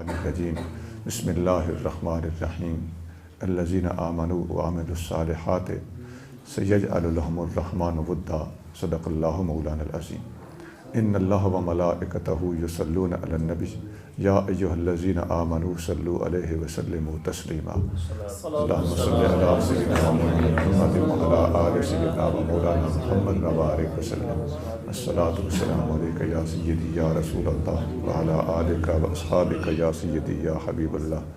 الشیطان الرجیم بسم اللہ الرحمن الرحیم الذین آمنوا وعملوا الصالحات سیجعل لهم الرحمن ودا صدق اللہ مولانا العظیم ان اللہ وملائکتہ یصلون علی النبی یا ایھا الذین آمنوا صلوا علیہ وسلموا تسلیما اللہم صل علی سیدنا محمد وعلی آل سیدنا مولانا محمد وبارک وسلم الصلاۃ والسلام علیک یا سیدی یا رسول اللہ وعلی آلک واصحابک یا سیدی یا حبیب اللہ۔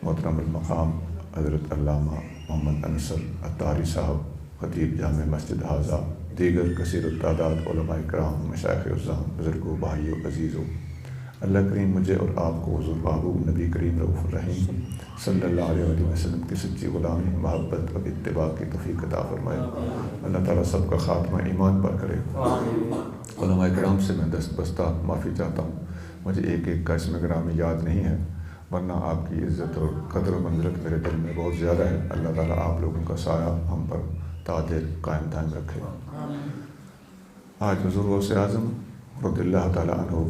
محترم المقام حضرت علامہ محمد انصر عطاری صاحب خطیب جامع مسجد حاضہ، دیگر کثیر التعداد علماء کرام، مشائخ عظام، بزرگوں، بھائیوں، عزیزوں، اللہ کریم مجھے اور آپ کو حضور محبوب نبی کریم رؤوف الرحیم صلی اللہ علیہ وسلم کی سچی غلامی، محبت اور اتباع کی توفیق عطا فرمائے۔ اللہ تعالیٰ سب کا خاتمہ ایمان پر کرے۔ علماء کرام سے میں دست بستہ معافی چاہتا ہوں، مجھے ایک ایک کا اسم گرامی یاد نہیں ہے، ورنہ آپ کی عزت اور قدر و منزلت میرے دل میں بہت زیادہ ہے۔ اللہ تعالیٰ آپ لوگوں کا سایہ ہم پر تاج قائم دائم رکھے۔ آج حضور غوث اعظم رضی اللہ تعالیٰ عنہ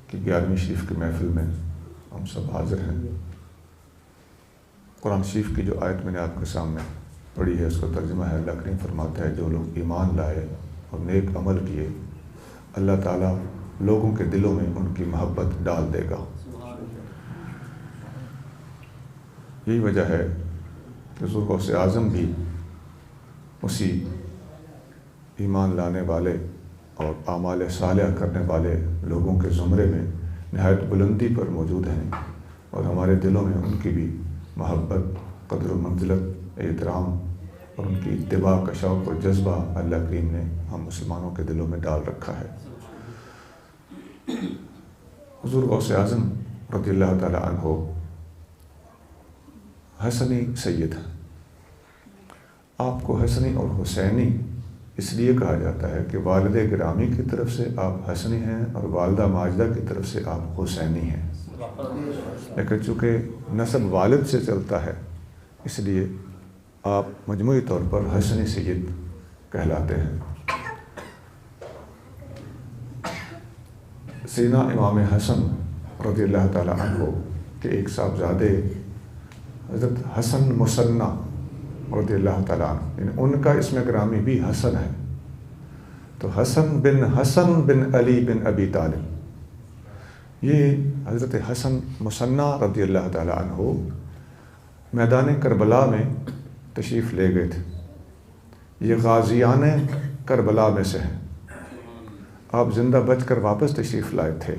کی 11ویں شریف کی محفل میں ہم سب حاضر ہیں۔ قرآن شریف کی جو آیت میں نے آپ کے سامنے پڑھی ہے، اس کا ترجمہ ہے، اللہ کریم فرماتا ہے جو لوگ ایمان لائے اور نیک عمل کیے، اللہ تعالیٰ لوگوں کے دلوں میں ان کی محبت ڈال دے گا۔ یہی وجہ ہے کہ حضور غوث اعظم بھی اسی ایمان لانے والے اور اعمال صالحہ کرنے والے لوگوں کے زمرے میں نہایت بلندی پر موجود ہیں، اور ہمارے دلوں میں ان کی بھی محبت، قدر و منزلت، احترام اور ان کی اتباع کا شوق اور جذبہ اللہ کریم نے ہم مسلمانوں کے دلوں میں ڈال رکھا ہے۔ حضور غوث اعظم رضی اللہ تعالیٰ عنہ حسنی سید ہیں۔ آپ کو حسنی اور حسینی اس لیے کہا جاتا ہے کہ والد گرامی کی طرف سے آپ حسنی ہیں اور والدہ ماجدہ کی طرف سے آپ حسینی ہیں، لیکن چونکہ نسب والد سے چلتا ہے اس لیے آپ مجموعی طور پر حسنی سید کہلاتے ہیں۔ سیدنا امام حسن رضی اللہ تعالیٰ عنہ کے ایک صاحبزادے حضرت حسن مثنیٰ رضی اللہ تعالیٰ عنہ، یعنی ان کا اسم گرامی بھی حسن ہے، تو حسن بن علی بن ابی طالب، یہ حضرت حسن مثنیٰ رضی اللہ تعالیٰ عنہ میدان کربلا میں تشریف لے گئے تھے۔ یہ غازیان کربلا میں سے ہیں، آپ زندہ بچ کر واپس تشریف لائے تھے۔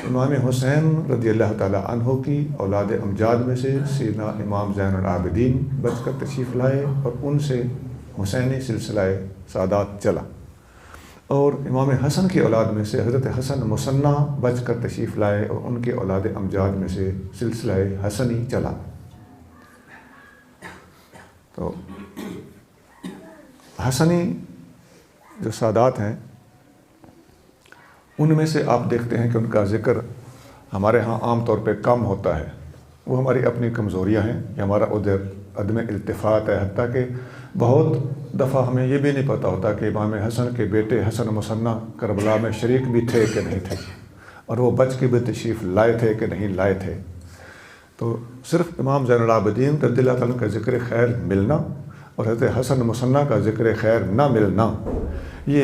امام حسین رضی اللہ تعالیٰ عنہ کی اولاد امجاد میں سے سیدنا امام زین العابدین بچ کر تشریف لائے، اور ان سے حسینی سلسلہ سادات چلا، اور امام حسن کی اولاد میں سے حضرت حسن مثنیٰ بچ کر تشریف لائے، اور ان کے اولاد امجاد میں سے سلسلہ حسنی چلا۔ تو حسنی جو سادات ہیں ان میں سے آپ دیکھتے ہیں کہ ان کا ذکر ہمارے ہاں عام طور پہ کم ہوتا ہے، وہ ہماری اپنی کمزوریاں ہیں، یہ ہمارا ادھر عدم التفات ہے، حتیٰ کہ بہت دفعہ ہمیں یہ بھی نہیں پتہ ہوتا کہ امام حسن کے بیٹے حسن مثنیٰ کربلا میں شریک بھی تھے کہ نہیں تھے، اور وہ بچ کے بھی تشریف لائے تھے کہ نہیں لائے تھے۔ تو صرف امام زین العابدین رضی اللہ تعالیٰ کا ذکر خیر ملنا اور حضرت حسن مثنیٰ کا ذکر خیر نہ ملنا، یہ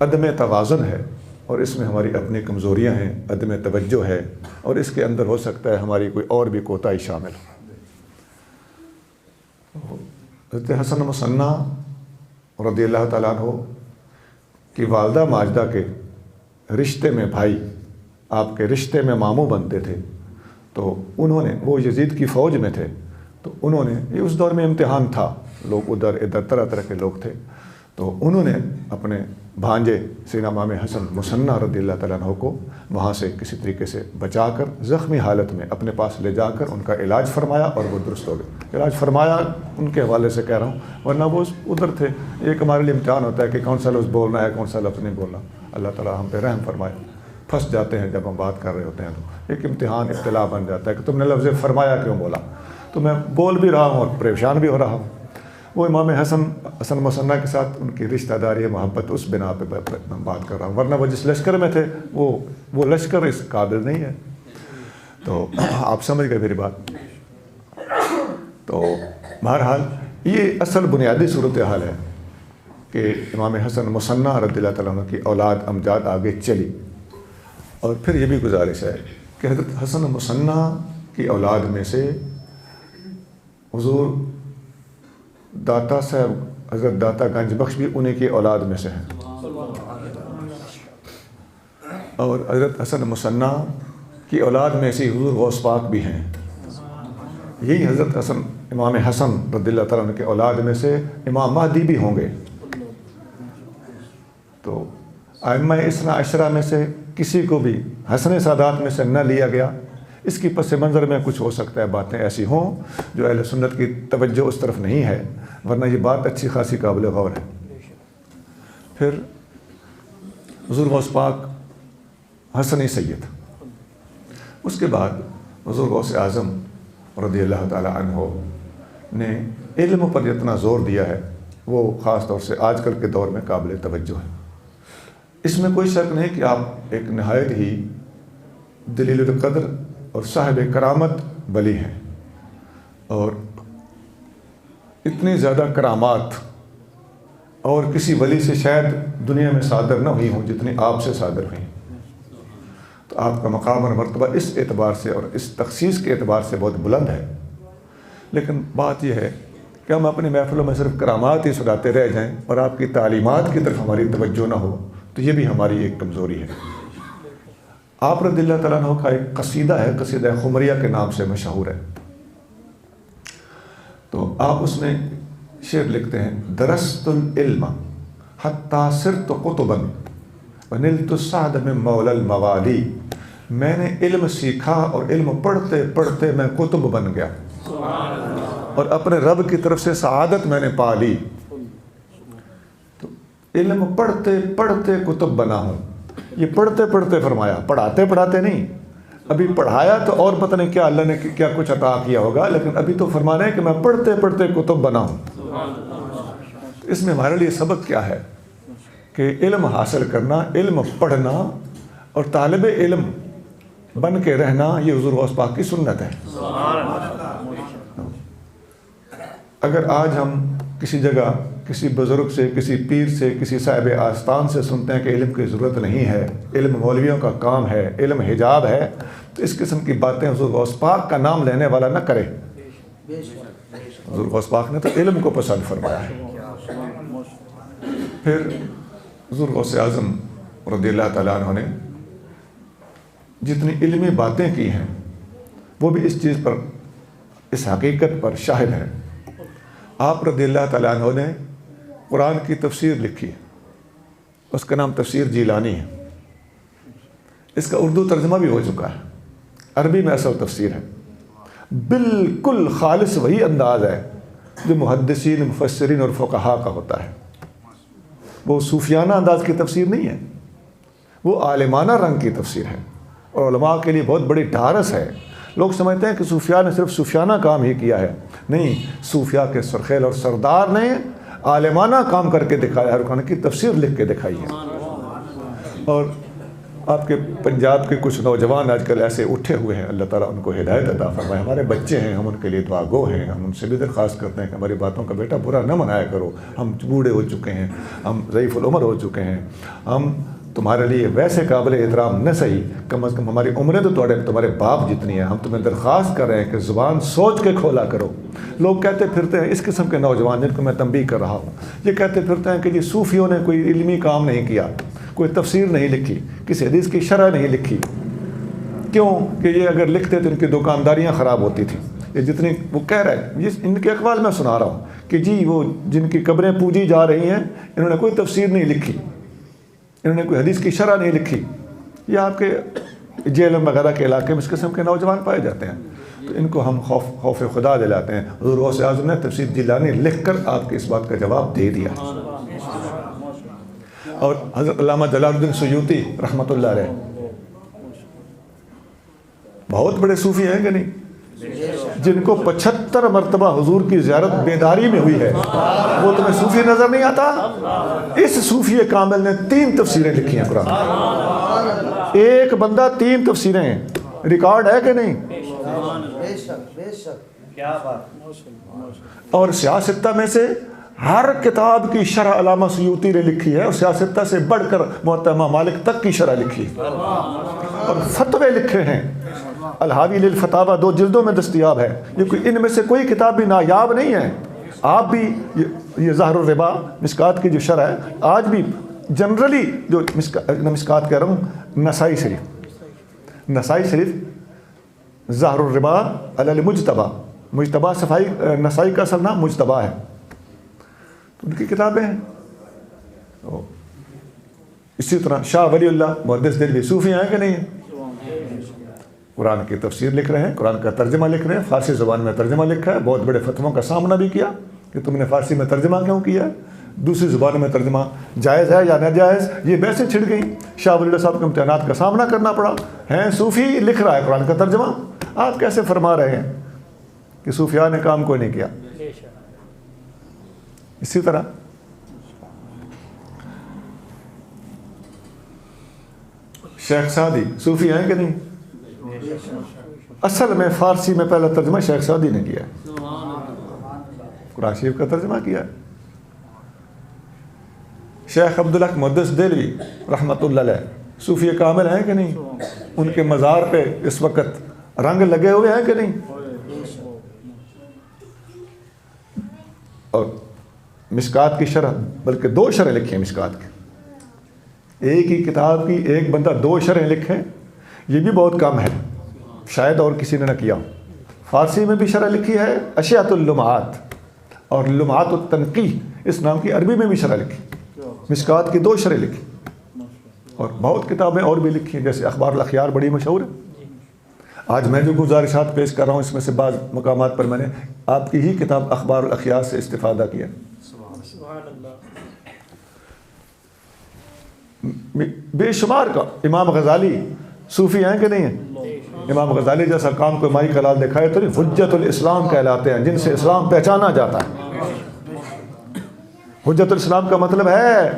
عدم توازن ہے، اور اس میں ہماری اپنی کمزوریاں ہیں، عدم توجہ ہے، اور اس کے اندر ہو سکتا ہے ہماری کوئی اور بھی کوتاہی شامل ہو۔ حضرت حسن مثنیٰ رضی اللہ تعالیٰ عنہ کی والدہ ماجدہ کے رشتے میں بھائی آپ کے رشتے میں ماموں بنتے تھے، تو انہوں نے، وہ یزید کی فوج میں تھے، تو انہوں نے، یہ اس دور میں امتحان تھا، لوگ ادھر ادھر طرح طرح کے لوگ تھے، تو انہوں نے اپنے بھانجے سیدنا امام حسن مثنیٰ رضی اللہ تعالیٰ عنہ کو وہاں سے کسی طریقے سے بچا کر زخمی حالت میں اپنے پاس لے جا کر ان کا علاج فرمایا، اور وہ درست ہو گئے۔ علاج فرمایا ان کے حوالے سے کہہ رہا ہوں، ورنہ وہ ادھر تھے۔ ایک ہمارے لیے امتحان ہوتا ہے کہ کون سا لفظ بولنا ہے، کون سا لفظ نہیں بولنا۔ اللہ تعالیٰ ہم پہ رحم فرمائے۔ پھنس جاتے ہیں جب ہم بات کر رہے ہوتے ہیں تو ایک امتحان ابتلا بن جاتا ہے کہ تم نے لفظ فرمایا کیوں بولا، تو میں بول بھی رہا ہوں اور پریشان بھی ہو رہا ہوں۔ وہ امام حسن مصنع کے ساتھ ان کی رشتہ داری محبت اس بنا پہ میں بات کر رہا ہوں، ورنہ وہ جس لشکر میں تھے وہ لشکر اس قابل نہیں ہے. تو آپ سمجھ گئے میری بات. تو بہرحال یہ اصل بنیادی صورتحال ہے کہ امام حسن مصنع رضی اللہ تعالیٰ عنہ کی اولاد امجاد آگے چلی. اور پھر یہ بھی گزارش ہے کہ حضرت حسن مصنع کی اولاد میں سے حضور داتا صاحب حضرت داتا گنج بخش بھی انہیں کی اولاد میں سے ہیں، اور حضرت حسن مصنع کی اولاد میں سے حضور غوث پاک بھی ہیں. یہی حضرت حسن امام حسن رضی اللہ تعالیٰ عنہ کے اولاد میں سے امام مہدی بھی ہوں گے. تو ائمہ اثنا عشرہ میں سے کسی کو بھی حسن سادات میں سے نہ لیا گیا. اس کی پس منظر میں کچھ ہو سکتا ہے باتیں ایسی ہوں جو اہل سنت کی توجہ اس طرف نہیں ہے، ورنہ یہ بات اچھی خاصی قابل غور ہے. پھر حضور غوث پاک حسن سید، اس کے بعد حضور غوث اعظم رضی اللہ تعالی عنہ نے علم پر جتنا زور دیا ہے وہ خاص طور سے آج کل کے دور میں قابل توجہ ہے. اس میں کوئی شک نہیں کہ آپ ایک نہایت ہی دلیل القدر اور صاحب کرامت ولی ہیں، اور اتنی زیادہ کرامات اور کسی ولی سے شاید دنیا میں صادر نہ ہوئی ہوں جتنی آپ سے صادر ہوئی. تو آپ کا مقام اور مرتبہ اس اعتبار سے اور اس تخصیص کے اعتبار سے بہت بلند ہے. لیکن بات یہ ہے کہ ہم اپنی محفلوں میں صرف کرامات ہی سناتے رہ جائیں اور آپ کی تعلیمات کی طرف ہماری توجہ نہ ہو، تو یہ بھی ہماری ایک کمزوری ہے. آپ رضی اللہ تعالیٰ عنہ کا ایک قصیدہ ہے، قصیدہ خمریہ کے نام سے مشہور ہے. تو آپ اس میں شعر لکھتے ہیں: درست العلم حتی صرت قطبا ونلت السعد من مولی الموالی. میں نے علم سیکھا اور علم پڑھتے پڑھتے میں قطب بن گیا اور اپنے رب کی طرف سے سعادت میں نے پا لی. تو علم پڑھتے پڑھتے قطب بنا ہوں. یہ پڑھتے پڑھتے فرمایا، پڑھاتے پڑھاتے نہیں. ابھی پڑھایا تو اور پتہ نہیں کیا اللہ نے کیا کچھ عطا کیا ہوگا، لیکن ابھی تو فرمانا ہے کہ میں پڑھتے پڑھتے قطب بنا ہوں. اس میں ہمارے لیے سبق کیا ہے کہ علم حاصل کرنا، علم پڑھنا اور طالب علم بن کے رہنا، یہ حضور غوث پاک کی سنت ہے. اگر آج ہم کسی جگہ کسی بزرگ سے، کسی پیر سے، کسی صاحب آستان سے سنتے ہیں کہ علم کی ضرورت نہیں ہے، علم مولویوں کا کام ہے، علم حجاب ہے، تو اس قسم کی باتیں حضور غوث پاک کا نام لینے والا نہ کرے. حضور غوث پاک نے تو علم کو پسند فرمایا ہے. پھر حضور غوث اعظم رضی اللہ تعالیٰ عنہ نے جتنی علمی باتیں کی ہیں وہ بھی اس چیز پر، اس حقیقت پر شاہد ہیں. آپ رضی اللہ تعالیٰ عنہ نے قرآن کی تفسیر لکھی ہے، اس کا نام تفسیر جیلانی ہے. اس کا اردو ترجمہ بھی ہو چکا ہے، عربی میں اصل تفسیر ہے. بالکل خالص وہی انداز ہے جو محدثین، مفسرین اور فقہا کا ہوتا ہے. وہ صوفیانہ انداز کی تفسیر نہیں ہے، وہ عالمانہ رنگ کی تفسیر ہے، اور علماء کے لیے بہت بڑی ڈھارس ہے. لوگ سمجھتے ہیں کہ صوفیاء نے صرف صوفیانہ کام ہی کیا ہے. نہیں، صوفیاء کے سرخیل اور سردار نے عالمانہ کام کر کے دکھایا ہے، قرآن کی تفسیر لکھ کے دکھائی ہے. اور آپ کے پنجاب کے کچھ نوجوان آج کل ایسے اٹھے ہوئے ہیں، اللہ تعالیٰ ان کو ہدایت عطا فرمائے. ہمارے بچے ہیں، ہم ان کے لیے دعا گو ہیں. ہم ان سے بھی درخواست کرتے ہیں کہ ہماری باتوں کا بیٹا برا نہ منایا کرو. ہم بوڑھے ہو چکے ہیں، ہم ضعیف العمر ہو چکے ہیں، ہم تمہارے لیے ویسے قابل احترام نہ صحیح، کم از کم ہماری عمریں تو تمہارے باپ جتنی ہیں. ہم تمہیں درخواست کر رہے ہیں کہ زبان سوچ کے کھولا کرو. لوگ کہتے پھرتے ہیں، اس قسم کے نوجوان جن کو میں تنبیہ کر رہا ہوں، یہ کہتے پھرتے ہیں کہ جی صوفیوں نے کوئی علمی کام نہیں کیا، کوئی تفسیر نہیں لکھی، کسی حدیث کی شرح نہیں لکھی. کیوں کہ یہ اگر لکھتے تو ان کی دکانداریاں خراب ہوتی تھیں. یہ جتنی وہ کہہ رہے ہیں، ان کے اقوال میں سنا رہا ہوں کہ جی وہ جن کی قبریں پوجی جا رہی ہیں، انہوں نے کوئی تفسیر نہیں لکھی، انہوں نے کوئی حدیث کی شرح نہیں لکھی. یہ آپ کے جیلم وغیرہ کے علاقے میں اس قسم کے نوجوان پائے جاتے ہیں. تو ان کو ہم خوف خدا دلاتے ہیں. حضور غوث اعظم نے تفسیر جیلانی لکھ کر آپ کے اس بات کا جواب دے دیا. اور حضرت علامہ جلال الدین سیوطی رحمۃ اللہ علیہ بہت بڑے صوفی ہیں کہ نہیں؟ جن کو 75 مرتبہ حضور کی زیارت بیداری میں ہوئی ہے، وہ تمہیں صوفی نظر نہیں آتا؟ اس صوفی کامل نے 3 تفسیریں لکھی ہیں قرآن، ایک بندہ 3 تفسیریں ہیں، ریکارڈ ہے کہ نہیں؟ بے شک بے شک، کیا بات۔ اور سیاستہ میں سے ہر کتاب کی شرح علامہ سیوطی نے لکھی ہے، اور سیاستہ سے بڑھ کر محترمہ مالک تک کی شرح لکھی ہے، اور فتوے لکھے ہیں۔ الحاوی للفتاوی 2 جلدوں میں دستیاب ہے، یہ ان میں سے کوئی کتاب بھی نایاب نہیں ہے۔ آپ بھی یہ ظاہر الربا مشکات کی جو شرح ہے، آج بھی جنرلی جو مشکات کہہ رہا ہوں، نسائی شریف ظاہر الربا علی المجتبی، مجتبی صفائی نسائی کا اصل نام مجتبی ہے، تو ان کی کتابیں ہیں۔ اسی طرح شاہ ولی اللہ محدث دہلوی صوفی ہیں کہ نہیں ہیں؟ قرآن کی تفسیر لکھ رہے ہیں، قرآن کا ترجمہ لکھ رہے ہیں، فارسی زبان میں ترجمہ لکھا ہے، بہت بڑے فتووں کا سامنا بھی کیا کہ تم نے فارسی میں ترجمہ کیوں کیا ہے، دوسری زبان میں ترجمہ جائز ہے یا ناجائز، یہ بحثیں چھڑ گئیں۔ شاہ ولی اللہ صاحب کو امتحانات کا سامنا کرنا پڑا، ہیں صوفی لکھ رہا ہے قرآن کا ترجمہ، آپ کیسے فرما رہے ہیں کہ صوفیاء نے کام کوئی نہیں کیا؟ اسی طرح شیخ سعدی صوفی ہیں کہ نہیں؟ اصل میں فارسی میں پہلا ترجمہ شیخ سعدی نے کیا ہے، قرآن شریف کا ترجمہ کیا ہے۔ شیخ عبدالحق محدث دہلوی رحمۃ اللہ علیہ صوفی کامل ہیں کہ نہیں؟ ان کے مزار پہ اس وقت رنگ لگے ہوئے ہیں کہ نہیں؟ اور مشکات کی شرح، بلکہ 2 شرح لکھی ہیں مشکات کی، ایک ہی کتاب کی ایک بندہ 2 شرح لکھے، یہ بھی بہت کم ہے، شاید اور کسی نے نہ کیا۔ فارسی میں بھی شرح لکھی ہے اشیاۃ اللمعات، اور لمعات التنقیح اس نام کی عربی میں بھی شرح لکھی، مشکات کی 2 شرح لکھی، اور بہت کتابیں اور بھی لکھی ہیں، جیسے اخبار الاخیار بڑی مشہور ہے۔ آج میں جو گزارشات پیش کر رہا ہوں اس میں سے بعض مقامات پر میں نے آپ کی ہی کتاب اخبار الاخیار سے استفادہ کیا۔ بے شمار کا امام غزالی صوفی ہیں کہ نہیں ہیں؟ امام غزالی جیسا کام کوئی مائی خلال دکھائے تو نہیں، حجت الاسلام کہلاتے ہیں، جن سے اسلام پہچانا جاتا ہے۔ حجت الاسلام کا مطلب ہے،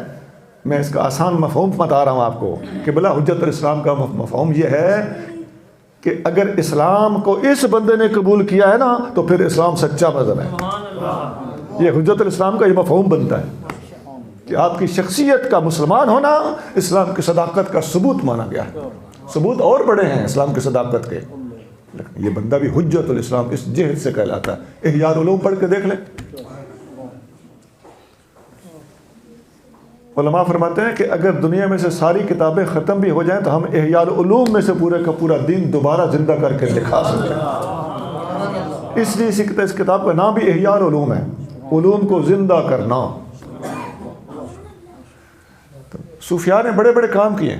میں اس کا آسان مفہوم بتا رہا ہوں آپ کو کہ بلا حجت الاسلام کا مفہوم یہ ہے کہ اگر اسلام کو اس بندے نے قبول کیا ہے نا تو پھر اسلام سچا مذہب ہے۔ یہ حجت الاسلام کا یہ مفہوم بنتا ہے کہ آپ کی شخصیت کا مسلمان ہونا اسلام کی صداقت کا ثبوت مانا گیا ہے۔ ثبوت اور بڑے ہیں اسلام کی صداقت کے، لیکن یہ بندہ بھی حجت الاسلام اس جہت سے کہلاتا ہے۔ احیاء العلوم پڑھ کے دیکھ لیں، علماء فرماتے ہیں کہ اگر دنیا میں سے ساری کتابیں ختم بھی ہو جائیں تو ہم احیاء العلوم میں سے پورے کا پورا دین دوبارہ زندہ کر کے دکھا سکتے ہیں۔ اس لیے اس کتاب کا نام بھی احیاء العلوم ہے، علوم کو زندہ کرنا۔ صوفیاء نے بڑے بڑے کام کیے،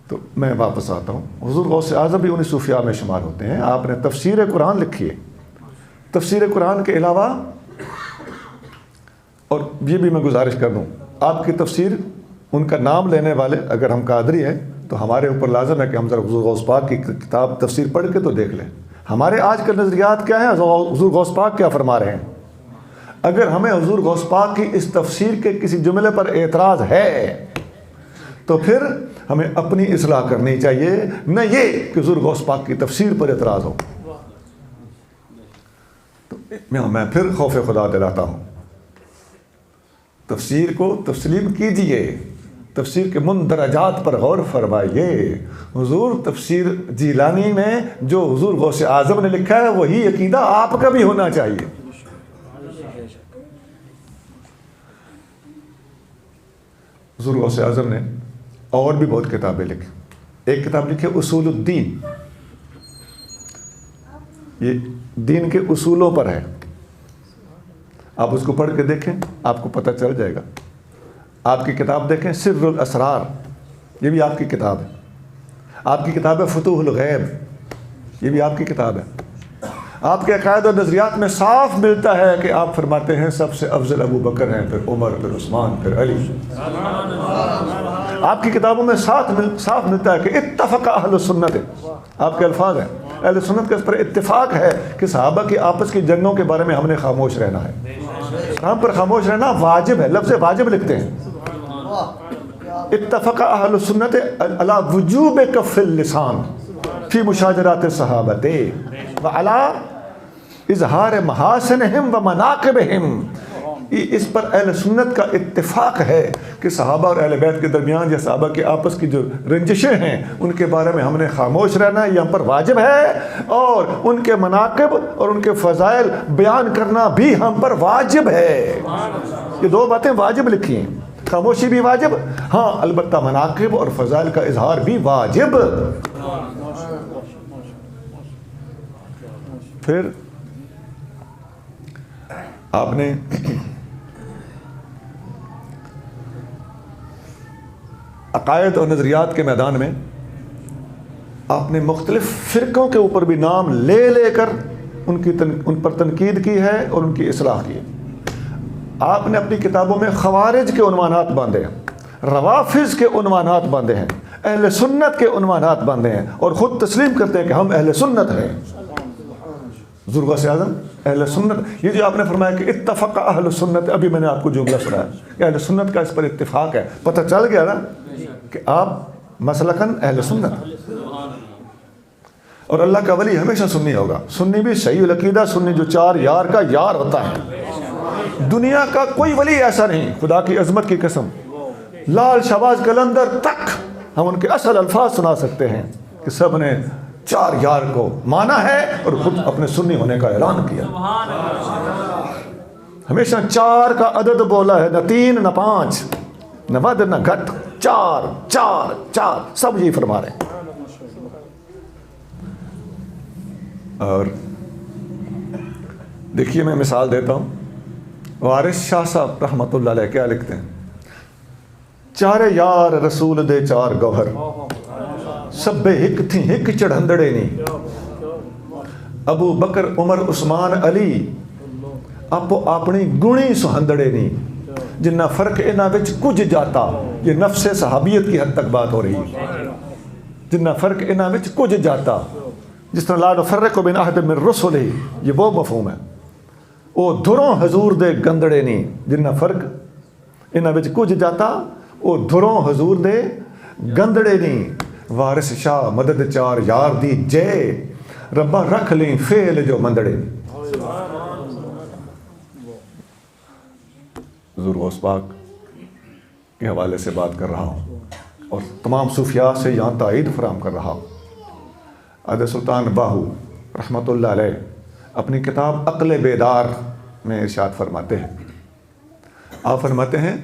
تو میں واپس آتا ہوں، حضور غوث اعظم بھی انہیں صوفیاء میں شمار ہوتے ہیں۔ آپ نے تفسیر قرآن لکھی ہے، تفسیر قرآن کے علاوہ، اور یہ بھی میں گزارش کر دوں، آپ کی تفسیر ان کا نام لینے والے اگر ہم قادری ہیں تو ہمارے اوپر لازم ہے کہ ہم ذرا حضور غوث پاک کی کتاب تفسیر پڑھ کے تو دیکھ لیں ہمارے آج کل نظریات کیا ہیں، حضور غوث پاک کیا فرما رہے ہیں۔ اگر ہمیں حضور غوث پاک کی اس تفسیر کے کسی جملے پر اعتراض ہے تو پھر ہمیں اپنی اصلاح کرنی چاہیے، نہ یہ کہ حضور غوث پاک کی تفسیر پر اعتراض ہو۔ تو میں پھر خوف خدا دلاتا ہوں، تفسیر کو تسلیم کیجئے، تفسیر کے مندرجات پر غور فرمائیے۔ حضور تفسیر جیلانی میں جو حضور غوث اعظم نے لکھا ہے وہی عقیدہ آپ کا بھی ہونا چاہیے۔ حضور غوث اعظم نے اور بھی بہت کتابیں لکھی، ایک کتاب لکھی اصول الدین، یہ دین کے اصولوں پر ہے، آپ اس کو پڑھ کے دیکھیں آپ کو پتہ چل جائے گا۔ آپ کی کتاب دیکھیں سر الاسرار، یہ بھی آپ کی کتاب ہے۔ آپ کی کتاب ہے فتوح الغیب، یہ بھی آپ کی کتاب ہے۔ آپ کے عقائد اور نظریات میں صاف ملتا ہے کہ آپ فرماتے ہیں سب سے افضل ابو بکر ہیں، پھر عمر، پھر عثمان، پھر علی۔ آپ کی کتابوں میں صاف ملتا ہے کہ اتفق اہل السنت، آپ کے الفاظ ہیں، اہل سنت کا اس پر اتفاق ہے کہ صحابہ کی آپس کی جنگوں کے بارے میں ہم نے خاموش رہنا ہے، ہم پر خاموش رہنا واجب ہے، لفظ واجب لکھتے ہیں۔ اتفق اہل السنت علی وجوب کف اللسان فی مشاجرات الصحابۃ وعلی اظہار محاسنہم و مناقبہم، اس پر اہل سنت کا اتفاق ہے کہ صحابہ اور اہل بیت کے درمیان یا صحابہ کے آپس کی جو رنجشیں ہیں ان کے بارے میں ہم نے خاموش رہنا ہے، یہ ہم پر واجب ہے، اور ان کے مناقب اور ان کے فضائل بیان کرنا بھی ہم پر واجب ہے۔ یہ دو باتیں واجب لکھی ہیں، خاموشی بھی واجب، ہاں البتہ مناقب اور فضائل کا اظہار بھی واجب۔ پھر آپ نے عقائد اور نظریات کے میدان میں آپ نے مختلف فرقوں کے اوپر بھی نام لے لے کر ان پر تنقید کی ہے اور ان کی اصلاح کی ہے۔ آپ نے اپنی کتابوں میں خوارج کے عنوانات باندھے ہیں، روافض کے عنوانات باندھے ہیں، اہل سنت کے عنوانات باندھے ہیں، اور خود تسلیم کرتے ہیں کہ ہم اہل سنت ہیں۔ ذرغوث سے اعظم اہل سنت، یہ جو آپ نے فرمایا کہ اتفق اہل سنت، ابھی میں نے آپ کو جملہ سنایا کہ اہل سنت کا اس پر اتفاق ہے، پتہ چل گیا نا کہ آپ مسلکاً اہل سنت، اور اللہ کا ولی ہمیشہ سنی ہوگا، سنی بھی صحیح العقیدہ، سنی جو چار یار کا یار ہوتا ہے۔ دنیا کا کوئی ولی ایسا نہیں، خدا کی عظمت کی قسم، لال شہباز قلندر تک ہم ان کے اصل الفاظ سنا سکتے ہیں کہ سب نے چار یار کو مانا ہے اور خود اپنے سنی ہونے کا اعلان کیا، ہمیشہ چار کا عدد بولا ہے، نہ تین نہ پانچ نہ ود نہ گھٹ، چار چار چار، سب یہی فرما رہے ہیں۔ اور دیکھیے میں مثال دیتا ہوں، وارث شاہ صاحب رحمۃ اللہ علیہ کیا لکھتے ہیں؟ چارے یار رسول دے چار گوہر، سبے ہک تھی ہک چڑھندڑے نی، ابو بکر عمر عثمان علی ਆਪੋ ਆਪਣੀ ਗੁਣੀ ਸੁਹੰਦੜੇ ਨਹੀਂ, ਜਿੰਨਾ فرق ਇਹਨਾਂ ਵਿੱਚ ਕੁਝ ਜਾਤਾ, یہ نفس صحابیت کی حد تک بات ہو رہی ہے، جتنا فرق ਇਹਨਾਂ ਵਿੱਚ ਕੁਝ ਜਾਤਾ، جس طرح لا نفرق بین احد من رسلہ، یہ وہ مفہوم ہے، وہ دھروں حضور دے گندڑے نہیں، جننا فرق ਇਹਨਾਂ ਵਿੱਚ ਕੁਝ ਜਾਤਾ، وہ دھروں حضور دے گندڑے نہیں۔ وارث شاہ مدد چار یار دی جے، ربا رکھ لیں فیل جو مندڑے۔ حضور غوث پاک کے حوالے سے بات کر رہا ہوں اور تمام صوفیاء سے یہاں تائید فراہم کر رہا ہوں۔ عادل سلطان باہو رحمۃ اللہ علیہ اپنی کتاب عقل بیدار میں ارشاد فرماتے ہیں، آپ فرماتے ہیں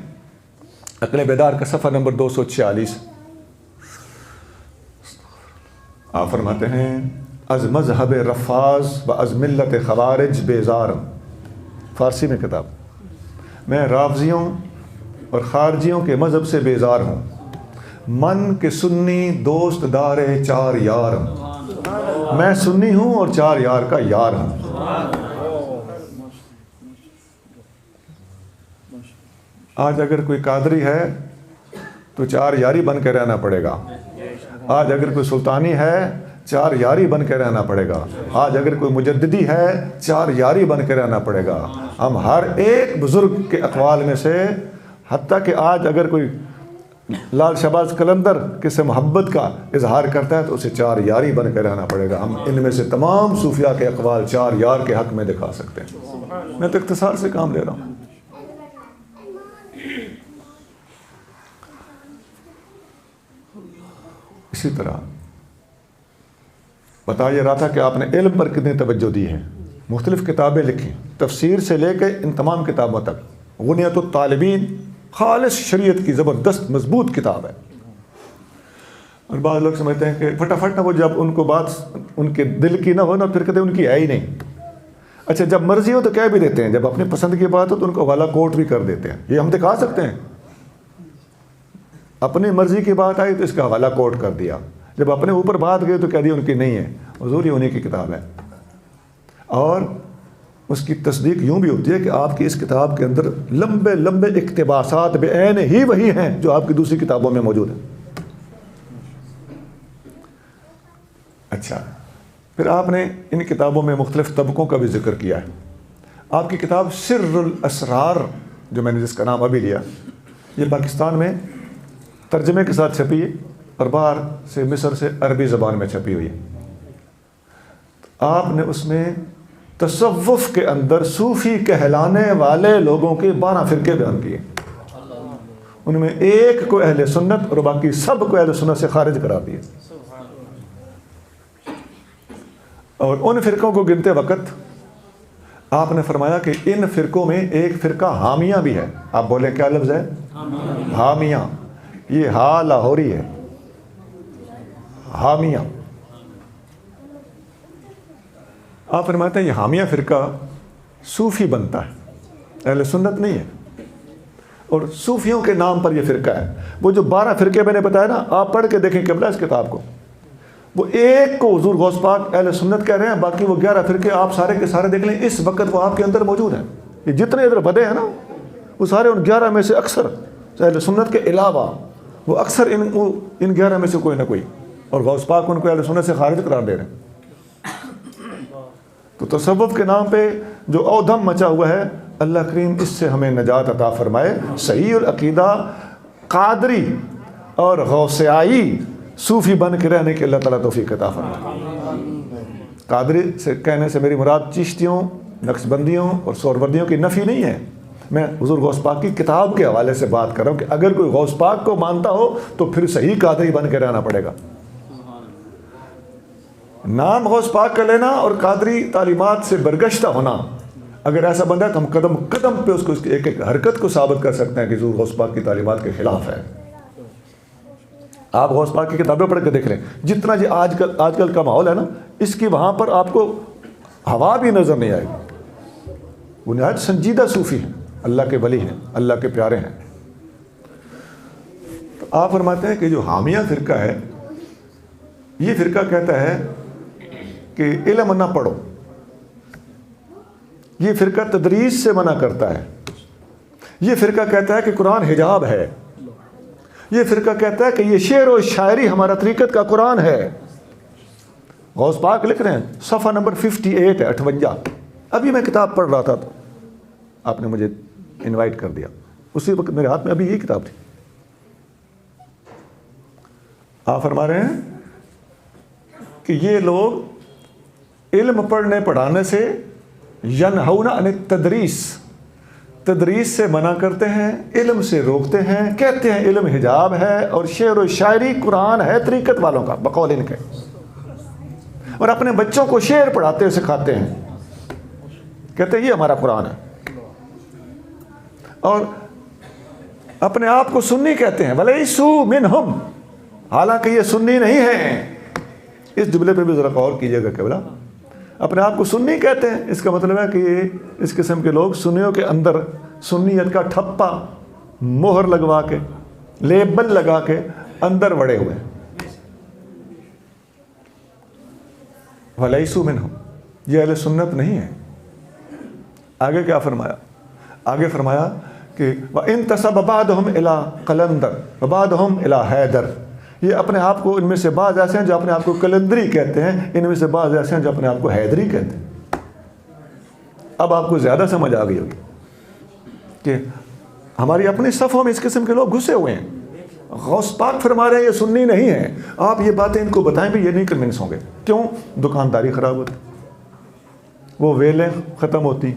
عقل بیدار کا صفحہ نمبر 246، آپ فرماتے ہیں از مذہب رفاض و از ملت خوارج بیزار، فارسی میں کتاب، میں رافضیوں اور خارجیوں کے مذہب سے بیزار ہوں، من کے سنی دوست دار چار یار ہوں، میں سنی ہوں اور چار یار کا یار ہوں۔ آج اگر کوئی قادری ہے تو چار یاری بن کے رہنا پڑے گا، آج اگر کوئی سلطانی ہے چار یاری بن کے رہنا پڑے گا، آج اگر کوئی مجددی ہے چار یاری بن کے رہنا پڑے گا۔ ہم ہر ایک بزرگ کے اقوال میں سے، حتیٰ کہ آج اگر کوئی لال شہباز قلندر کس سے محبت کا اظہار کرتا ہے تو اسے چار یاری بن کے رہنا پڑے گا۔ ہم ان میں سے تمام صوفیاء کے اقوال چار یار کے حق میں دکھا سکتے ہیں۔ میں تو اختصار سے کام لے رہا ہوں۔ اسی طرح بتا یہ رہا تھا کہ آپ نے علم پر کتنی توجہ دی ہے، مختلف کتابیں لکھی، تفسیر سے لے کے ان تمام کتابوں تک۔ غنیت الطالبین خالص شریعت کی زبردست مضبوط کتاب ہے، اور بعض لوگ سمجھتے ہیں کہ فٹافٹ نہ وہ جب ان کو بات ان کے دل کی نہ ہو نا پھر کہتے ہیں ان کی ہے ہی نہیں۔ اچھا جب مرضی ہو تو کہہ بھی دیتے ہیں، جب اپنی پسند کی بات ہو تو ان کو حوالہ کوٹ بھی کر دیتے ہیں، یہ ہم دکھا سکتے ہیں۔ اپنی مرضی کی بات آئی تو اس کا حوالہ کوٹ کر دیا، جب اپنے اوپر بات گئی تو کہہ دیا ان کی نہیں ہے، حضور یہ انہیں کی کتاب ہے۔ اور اس کی تصدیق یوں بھی ہوتی ہے کہ آپ کی اس کتاب کے اندر لمبے لمبے اقتباسات بعین ہی وہی ہیں جو آپ کی دوسری کتابوں میں موجود ہیں۔ اچھا، پھر آپ نے ان کتابوں میں مختلف طبقوں کا بھی ذکر کیا ہے۔ آپ کی کتاب سر الاسرار جو میں نے جس کا نام ابھی لیا، یہ پاکستان میں ترجمے کے ساتھ چھپی ہے اور باہر سے مصر سے عربی زبان میں چھپی ہوئی ہے۔ آپ نے اس میں تصوف کے اندر صوفی کہلانے والے لوگوں کے 12 فرقے بیان کیے، ان میں ایک کو اہل سنت اور باقی سب کو اہل سنت سے خارج کرا دیے۔ اور ان فرقوں کو گنتے وقت آپ نے فرمایا کہ ان فرقوں میں ایک فرقہ حامیہ بھی ہے۔ آپ بولیں کیا لفظ ہے؟ حامیہ۔ یہ ہا لاہوری ہے، حامیہ۔ آپ فرماتے ہیں یہ حامیہ فرقہ صوفی بنتا ہے، اہل سنت نہیں ہے، اور صوفیوں کے نام پر یہ فرقہ ہے۔ وہ جو 12 فرقے میں نے بتایا نا، آپ پڑھ کے دیکھیں قبلہ اس کتاب کو، وہ ایک کو حضور غوث پاک اہل سنت کہہ رہے ہیں، باقی وہ 11 فرقے آپ سارے کے سارے دیکھ لیں، اس وقت وہ آپ کے اندر موجود ہیں۔ یہ جتنے ادھر بدے ہیں نا، وہ سارے ان 11 میں سے اکثر اہل سنت کے علاوہ وہ اکثر ان 11 میں سے کوئی نہ کوئی، اور غوث پاک ان کو اہل سنت سے خارج قرار دے رہے ہیں۔ تو تصوف کے نام پہ جو اودھم مچا ہوا ہے، اللہ کریم اس سے ہمیں نجات عطا فرمائے۔ صحیح العقیدہ قادری اور غوثیائی صوفی بن کے رہنے کی اللہ تعالیٰ توفیق عطا فرمائے۔ قادری سے کہنے سے میری مراد چشتیوں، نقشبندیوں اور سہروردیوں کی نفی نہیں ہے، میں حضور غوث پاک کی کتاب کے حوالے سے بات کر رہا ہوں کہ اگر کوئی غوث پاک کو مانتا ہو تو پھر صحیح قادری بن کے رہنا پڑے گا۔ نام غوث پاک کا لینا اور قادری تعلیمات سے برگشتہ ہونا، اگر ایسا بندہ ہے تو ہم قدم قدم پہ اس کو اس کی ایک ایک حرکت کو ثابت کر سکتے ہیں کہ حضور غوث پاک کی تعلیمات کے خلاف ہے۔ آپ غوث پاک کی کتابیں پڑھ کے دیکھ لیں، جتنا جی آج کل کا ماحول ہے نا، اس کی وہاں پر آپ کو ہوا بھی نظر نہیں آئے گی۔ وہ نہایت سنجیدہ صوفی ہیں، اللہ کے ولی ہیں، اللہ کے پیارے ہیں۔ تو آپ فرماتے ہیں کہ جو حامیہ فرقہ ہے، یہ فرقہ کہتا ہے کہ علم نہ پڑھو، یہ فرقہ تدریس سے منع کرتا ہے، یہ فرقہ کہتا ہے کہ قرآن حجاب ہے، یہ فرقہ کہتا ہے کہ یہ شعر و شاعری ہمارا طریقت کا قرآن ہے۔ غوث پاک لکھ رہے ہیں، صفحہ نمبر 58 ہے، 58۔ ابھی میں کتاب پڑھ رہا تھا تو آپ نے مجھے انوائٹ کر دیا، اسی وقت میرے ہاتھ میں ابھی یہی کتاب تھی۔ آپ فرما رہے ہیں کہ یہ لوگ علم پڑھنے پڑھانے سے ینہون عن التدریس، تدریس سے منع کرتے ہیں، علم سے روکتے ہیں، کہتے ہیں علم حجاب ہے اور شعر و شاعری قرآن ہے طریقت والوں کا بقول ان کے، اور اپنے بچوں کو شعر پڑھاتے سکھاتے ہیں، کہتے ہیں یہ ہمارا قرآن ہے، اور اپنے آپ کو سنی کہتے ہیں، وَلَيْسُوا مِنْهُمْ، حالانکہ یہ سنی نہیں ہیں۔ اس جملے پہ بھی ذرا غور کیجئے گا قبلہ، اپنے آپ کو سنی کہتے ہیں، اس کا مطلب ہے کہ یہ اس قسم کے لوگ سنیوں کے اندر سنیت کا ٹھپا مہر لگوا کے لیبل لگا کے اندر وڑے ہوئے ہیں۔ وَلَيْسُوا مِنْهُمْ، یہ اہل سنت نہیں ہے۔ آگے کیا فرمایا؟ آگے فرمایا کہ وَإِنْتَسَبَ بَعْضُهُمْ إِلَىٰ قَلَنْدَرَ وَبَعْضُهُمْ إِلَىٰ حَیدَر، یہ اپنے آپ کو ان میں سے بعض ایسے ہیں جو اپنے آپ کو کلندری کہتے ہیں، ان میں سے بعض ایسے ہیں جو اپنے آپ کو حیدری کہتے ہیں۔ اب آپ کو زیادہ سمجھ آ گئی ہوگی کہ ہماری اپنی صفوں میں اس قسم کے لوگ گھسے ہوئے ہیں۔ غوث پاک فرما رہے ہیں یہ سنی نہیں ہے، آپ یہ باتیں ان کو بتائیں بھی یہ نہیں کنونس ہوں گے۔ کیوں؟ دکانداری خراب ہوتی، وہ ویلیں ختم ہوتی،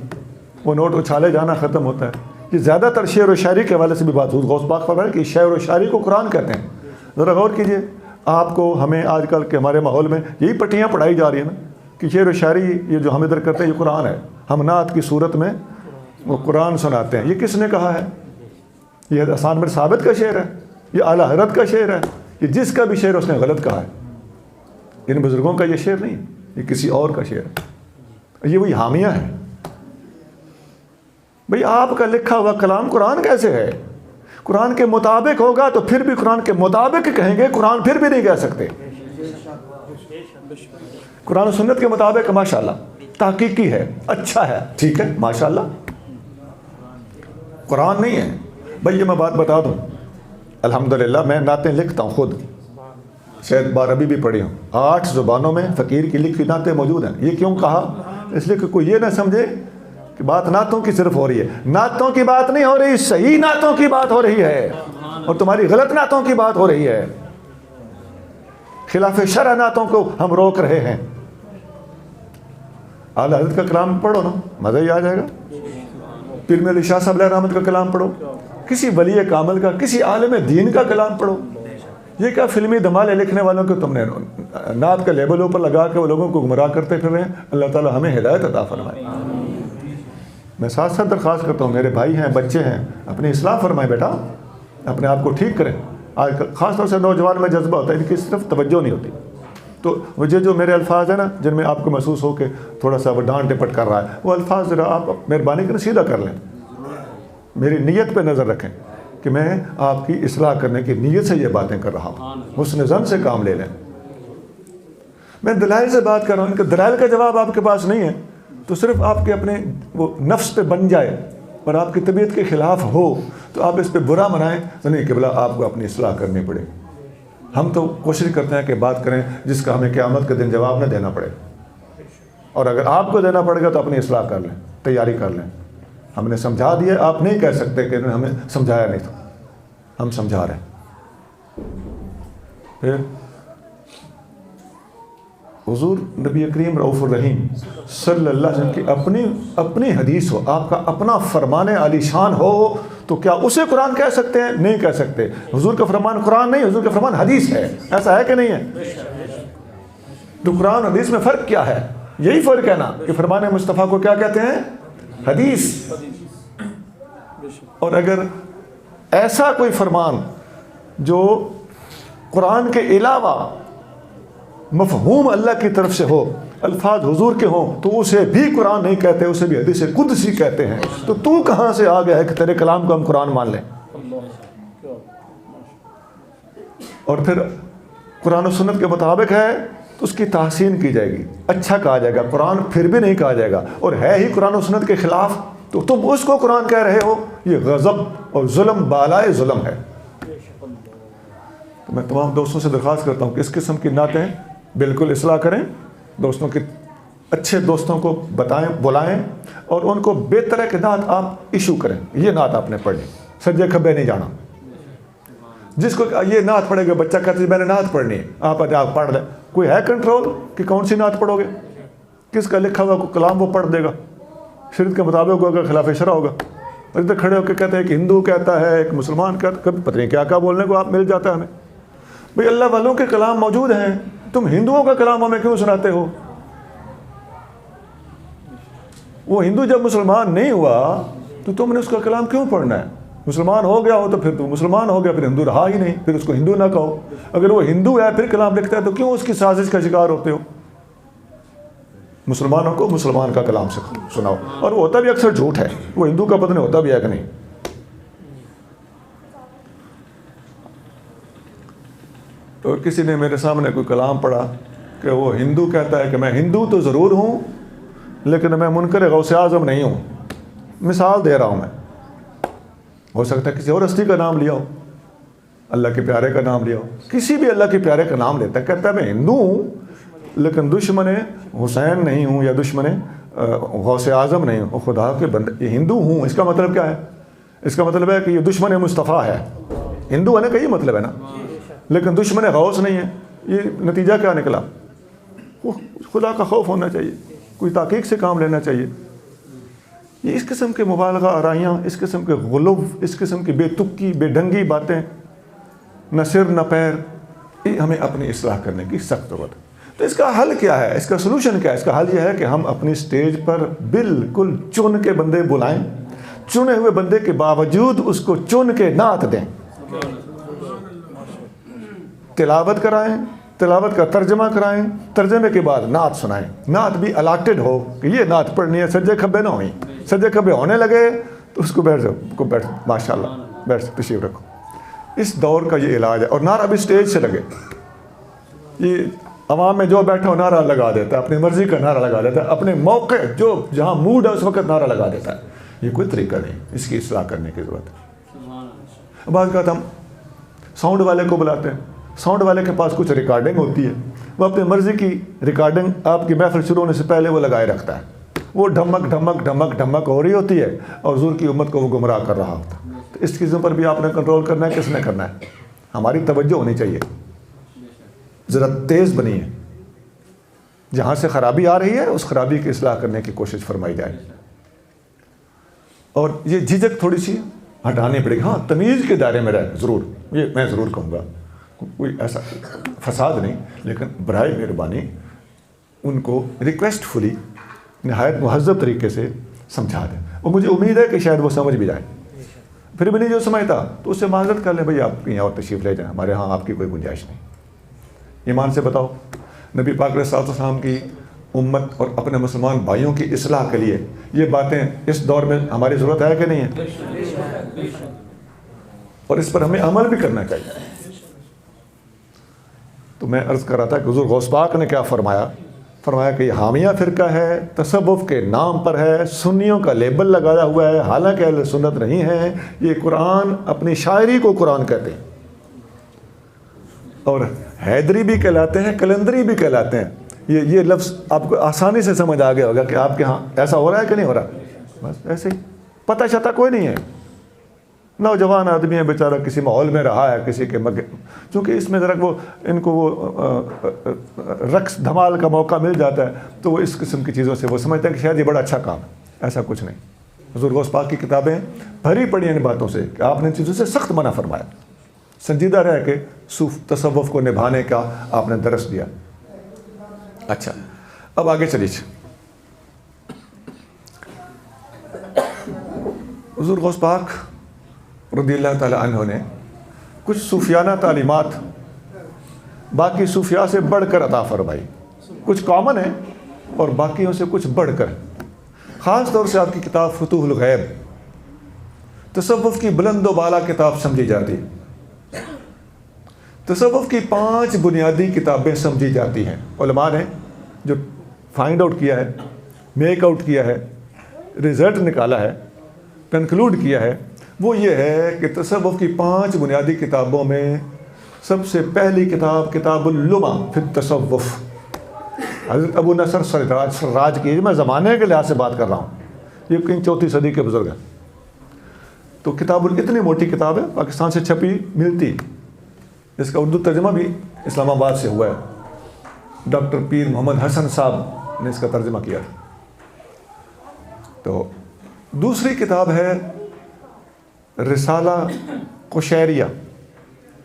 وہ نوٹ اچھالے جانا ختم ہوتا ہے۔ یہ زیادہ تر شعر و شاعری کے حوالے سے بھی بات ہوئی، غوث پاک فرما رہے ہیں کہ شعر و شاعری کو قرآن کہتے ہیں۔ ذرا غور کیجئے، آپ کو ہمیں آج کل کے ہمارے ماحول میں یہی پٹیاں پڑھائی جا رہی ہیں نا کہ شعر و شاعری یہ جو ہم ادھر کرتے ہیں یہ قرآن ہے، ہم نعت کی صورت میں وہ قرآن سناتے ہیں۔ یہ کس نے کہا ہے؟ یہ حسان بن ثابت کا شعر ہے، یہ اعلیٰ حضرت کا شعر ہے، یہ جس کا بھی شعر اس نے غلط کہا ہے، ان بزرگوں کا یہ شعر نہیں ہے، یہ کسی اور کا شعر ہے، یہ وہی حامیہ ہے۔ بھئی آپ کا لکھا ہوا کلام قرآن کیسے ہے؟ قرآن کے مطابق ہوگا تو پھر بھی قرآن کے مطابق کہیں گے، قرآن پھر بھی نہیں کہہ سکتے۔ قرآن و سنت کے مطابق ماشاءاللہ تحقیقی ہے، اچھا ہے، ٹھیک ہے، ماشاءاللہ. قرآن نہیں ہے بھائی. یہ میں بات بتا دوں، الحمدللہ میں نعتیں لکھتا ہوں خود، شاید 12 بھی پڑھی ہوں. 8 زبانوں میں فقیر کی لکھی نعتیں موجود ہیں. یہ کیوں کہا؟ اس لیے کہ کوئی یہ نہ سمجھے کہ بات نعتوں کی صرف ہو رہی ہے. نعتوں کی بات نہیں ہو رہی، صحیح نعتوں کی بات ہو رہی ہے، اور تمہاری غلط نعتوں کی بات ہو رہی ہے. خلاف شرع نعتوں کو ہم روک رہے ہیں. اعلیٰ حضرت کا کلام پڑھو نا، مزہ ہی آ جائے گا. پیر میں علی شاہ صاحب علیہ رحمت کا کلام پڑھو، کسی ولی کامل کا، کسی عالم دین کا کلام پڑھو. یہ کیا فلمی دھمالے لکھنے والوں کو تم نے نعت کا لیبل اوپر لگا کے وہ لوگوں کو گمراہ کرتے پھر رہے ہیں. اللہ تعالیٰ ہمیں ہدایت عطا فرمائے. میں ساتھ ساتھ درخواست کرتا ہوں، میرے بھائی ہیں، بچے ہیں، اپنی اصلاح فرمائیں بیٹا، اپنے آپ کو ٹھیک کریں. آج خاص طور سے نوجوان میں جذبہ ہوتا ہے، ان کی صرف توجہ نہیں ہوتی. تو مجھے جو میرے الفاظ ہیں نا جن میں آپ کو محسوس ہو کہ تھوڑا سا وہ ڈانٹ ٹپٹ کر رہا ہے، وہ الفاظ ذرا آپ مہربانی کریں سیدھا کر لیں. میری نیت پہ نظر رکھیں کہ میں آپ کی اصلاح کرنے کی نیت سے یہ باتیں کر رہا ہوں. حسن ظن سے کام لے لیں. میں دلائل سے بات کر رہا ہوں، ان کے دلائل کا جواب آپ کے پاس نہیں ہے تو صرف آپ کے اپنے وہ نفس پہ بن جائے اور آپ کی طبیعت کے خلاف ہو تو آپ اس پہ برا منائیں تو نہیں کہ بلا آپ کو اپنی اصلاح کرنی پڑے. ہم تو کوشش کرتے ہیں کہ بات کریں جس کا ہمیں قیامت کے دن جواب نہ دینا پڑے، اور اگر آپ کو دینا پڑے گا تو اپنی اصلاح کر لیں، تیاری کر لیں. ہم نے سمجھا دیا، آپ نہیں کہہ سکتے کہ ہمیں سمجھایا نہیں تھا. ہم سمجھا رہے ہیں. پھر حضور نبی کریم رؤوف الرحیم صلی اللہ علیہ وسلم کی اپنی حدیث ہو، آپ کا اپنا فرمان عالی شان ہو تو کیا اسے قرآن کہہ سکتے ہیں؟ نہیں کہہ سکتے. حضور کا فرمان قرآن نہیں، حضور کا فرمان حدیث ہے. ایسا ہے کہ نہیں ہے؟ تو قرآن حدیث میں فرق کیا ہے؟ یہی فرق ہے نا کہ فرمان مصطفیٰ کو کیا کہتے ہیں؟ حدیث. اور اگر ایسا کوئی فرمان جو قرآن کے علاوہ مفہوم اللہ کی طرف سے ہو، الفاظ حضور کے ہوں، تو اسے بھی قرآن نہیں کہتے، اسے بھی حدیث قدسی کہتے ہیں. تو کہاں سے آ گیا ہے کہ تیرے کلام کو ہم قرآن مان لیں؟ اور پھر قرآن و سنت کے مطابق ہے تو اس کی تحسین کی جائے گی، اچھا کہا جائے گا. قرآن پھر بھی نہیں کہا جائے گا، اور ہے ہی قرآن و سنت کے خلاف تو تم اس کو قرآن کہہ رہے ہو. یہ غضب اور ظلم بالائے ظلم ہے. تو میں تمام دوستوں سے درخواست کرتا ہوں کہ اس قسم کی نعتیں بالکل اصلاح کریں. دوستوں کے اچھے دوستوں کو بتائیں، بلائیں، اور ان کو بے طرح کے نعت آپ ایشو کریں. یہ نعت آپ نے پڑھنی، سجے کھبے نہیں جانا. جس کو یہ نعت پڑھے گا بچہ کہتے ہیں میں نے نعت پڑھنی ہے، آپ پڑھ لیں. کوئی ہے کنٹرول کہ کون سی نعت پڑھو گے؟ کس کا لکھا ہوا کلام وہ پڑھ دے گا، شریعت کے مطابق ہوگا، خلاف شرع ہوگا. ادھر کھڑے ہو کے کہتے ہیں کہ ہندو کہتا ہے، ایک مسلمان کہتا ہے، کبھی پتہ نہیں کیا بولنے کو آپ مل جاتا ہے ہمیں. بھئی اللہ والوں کے کلام موجود ہیں، تم ہندوؤں کا کلام ہمیں کیوں سناتے ہو؟ وہ ہندو جب مسلمان نہیں ہوا تو تم نے اس کا کلام کیوں پڑھنا ہے؟ مسلمان ہو گیا ہو تو پھر تو مسلمان ہو گیا، پھر ہندو رہا ہی نہیں، پھر اس کو ہندو نہ کہو. اگر وہ ہندو ہے پھر کلام لکھتا ہے تو کیوں اس کی سازش کا شکار ہوتے ہو؟ مسلمانوں کو مسلمان کا کلام سناؤ. اور وہ ہوتا بھی اکثر جھوٹ ہے، وہ ہندو کا پتہ نہیں ہوتا بھی ہے کہ نہیں. تو کسی نے میرے سامنے کوئی کلام پڑھا کہ وہ ہندو کہتا ہے کہ میں ہندو تو ضرور ہوں لیکن میں منکر غوث اعظم نہیں ہوں. مثال دے رہا ہوں میں، ہو سکتا ہے کسی اور ہستی کا نام لیا ہو، اللہ کے پیارے کا نام لیا ہو. کسی بھی اللہ کے پیارے کا نام لیتا ہے، کہتا ہے میں ہندو ہوں لیکن دشمن حسین نہیں ہوں یا دشمن غوث اعظم نہیں ہوں. خدا کے بندے، یہ ہندو ہوں اس کا مطلب کیا ہے؟ اس کا مطلب ہے کہ یہ دشمن مصطفیٰ ہے. ہندو ہونے کا یہ مطلب ہے نا، لیکن دشمن غوث نہیں ہے. یہ نتیجہ کیا نکلا؟ خدا کا خوف ہونا چاہیے، کوئی تحقیق سے کام لینا چاہیے. یہ اس قسم کے مبالغہ آرائیاں، اس قسم کے غلو، اس قسم کی بے تکی بے ڈھنگی باتیں، نہ سر نہ پیر، یہ ہمیں اپنی اصلاح کرنے کی سخت ضرورت ہے. تو اس کا حل کیا ہے؟ اس کا سلوشن کیا ہے؟ اس کا حل یہ ہے کہ ہم اپنی سٹیج پر بالکل چن کے بندے بلائیں، چنے ہوئے بندے کے باوجود اس کو چن کے نعت دیں، تلاوت کرائیں، تلاوت کا ترجمہ کرائیں، ترجمے کے بعد نعت سنائیں. نعت بھی الاٹڈ ہو کہ یہ نعت پڑھنی ہے، سجے کھبے نہ ہوئیں. سجے کھبے ہونے لگے تو اس کو بیٹھ جاؤ، بیٹھ ماشاء اللہ بیٹھ تشریف رکھو. اس دور کا یہ علاج ہے. اور نعرہ بھی اسٹیج سے لگے. یہ عوام میں جو بیٹھا ہو نعرہ لگا دیتا ہے، اپنی مرضی کا نعرہ لگا دیتا ہے، اپنے موقع جو جہاں موڈ ہے اس وقت نعرہ لگا دیتا ہے. یہ کوئی طریقہ نہیں، اس کی اصلاح کرنے کی ضرورت ہے. بعض اوقات ہم ساؤنڈ والے کو بلاتے ہیں، ساؤنڈ والے کے پاس کچھ ریکارڈنگ ہوتی ہے، وہ اپنی مرضی کی ریکارڈنگ آپ کی محفل شروع ہونے سے پہلے وہ لگائے رکھتا ہے. وہ ڈھمک ڈھمک ڈھمک ڈھمک ہو رہی ہوتی ہے اور حضور کی امت کو وہ گمراہ کر رہا ہوتا ہے. تو اس چیزوں پر بھی آپ نے کنٹرول کرنا ہے. کس نے کرنا ہے؟ ہماری توجہ ہونی چاہیے، ذرا تیز بنی ہے. جہاں سے خرابی آ رہی ہے اس خرابی کی اصلاح کرنے کی کوشش فرمائی جائے. اور یہ جھجک تھوڑی سی ہٹانی پڑے گی. ہاں تمیز کے دائرے میں رہے ضرور، یہ میں ضرور کہوں گا، کوئی ایسا فساد نہیں، لیکن برائے مہربانی ان کو ریکویسٹ فلی نہایت مہذب طریقے سے سمجھا دیں. اور مجھے امید ہے کہ شاید وہ سمجھ بھی جائیں. پھر بھی نہیں جو سمجھتا تو اس سے معذرت کر لیں، بھائی آپ کہیں اور تشریف لے جائیں، ہمارے ہاں آپ کی کوئی گنجائش نہیں. ایمان سے بتاؤ، نبی پاک علیہ الصلوۃ والسلام کی امت اور اپنے مسلمان بھائیوں کی اصلاح کے لیے یہ باتیں اس دور میں ہماری ضرورت ہے کہ نہیں ہے؟ اور اس پر ہمیں عمل بھی کرنا چاہیے. تو میں عرض کر رہا تھا کہ حضور غوث پاک نے کیا فرمایا کہ یہ حامیہ فرقہ ہے، تصوف کے نام پر ہے، سنیوں کا لیبل لگایا ہوا ہے، حالانکہ اہل سنت نہیں ہے. یہ قرآن اپنی شاعری کو قرآن کہتے ہیں، اور حیدری بھی کہلاتے ہیں، کلندری بھی کہلاتے ہیں. یہ لفظ آپ کو آسانی سے سمجھ آ گیا ہوگا کہ آپ کے ہاں ایسا ہو رہا ہے کہ نہیں ہو رہا. بس ایسے ہی پتہ شتہ کوئی نہیں ہے. نوجوان آدمی ہے بیچارہ، کسی ماحول میں رہا ہے، کسی کے چونکہ اس میں ذرا وہ ان کو وہ رقص دھمال کا موقع مل جاتا ہے تو وہ اس قسم کی چیزوں سے وہ سمجھتے ہیں کہ شاید یہ بڑا اچھا کام ہے. ایسا کچھ نہیں. حضور غوث پاک کی کتابیں بھری پڑی ہیں ان باتوں سے کہ آپ نے ان چیزوں سے سخت منع فرمایا. سنجیدہ رہ کے تصوف کو نبھانے کا آپ نے درس دیا. اچھا اب آگے چلیے. حضور غوث پاک رضی اللہ تعالی عنہ نے کچھ صوفیانہ تعلیمات باقی صوفیاء سے بڑھ کر عطا فرمائی. کچھ کامن ہے اور باقیوں سے کچھ بڑھ کر. خاص طور سے آپ کی کتاب فتوح الغیب تصوف کی بلند و بالا کتاب سمجھی جاتی ہے. تصوف کی 5 بنیادی کتابیں سمجھی جاتی ہیں. علماء نے جو فائنڈ آؤٹ کیا ہے، میک آؤٹ کیا ہے، رزلٹ نکالا ہے، کنکلوڈ کیا ہے، وہ یہ ہے کہ تصوف کی 5 بنیادی کتابوں میں سب سے پہلی کتاب کتاب اللمع فی التصوف، حضرت ابو نصر سراج کی. میں زمانے کے لحاظ سے بات کر رہا ہوں، یہ کہیں 4 صدی کے بزرگ ہیں. تو کتاب اتنی موٹی کتاب ہے، پاکستان سے چھپی ملتی. اس کا اردو ترجمہ بھی اسلام آباد سے ہوا ہے. ڈاکٹر پیر محمد حسن صاحب نے اس کا ترجمہ کیا. تو دوسری کتاب ہے رسالہ قشیریہ،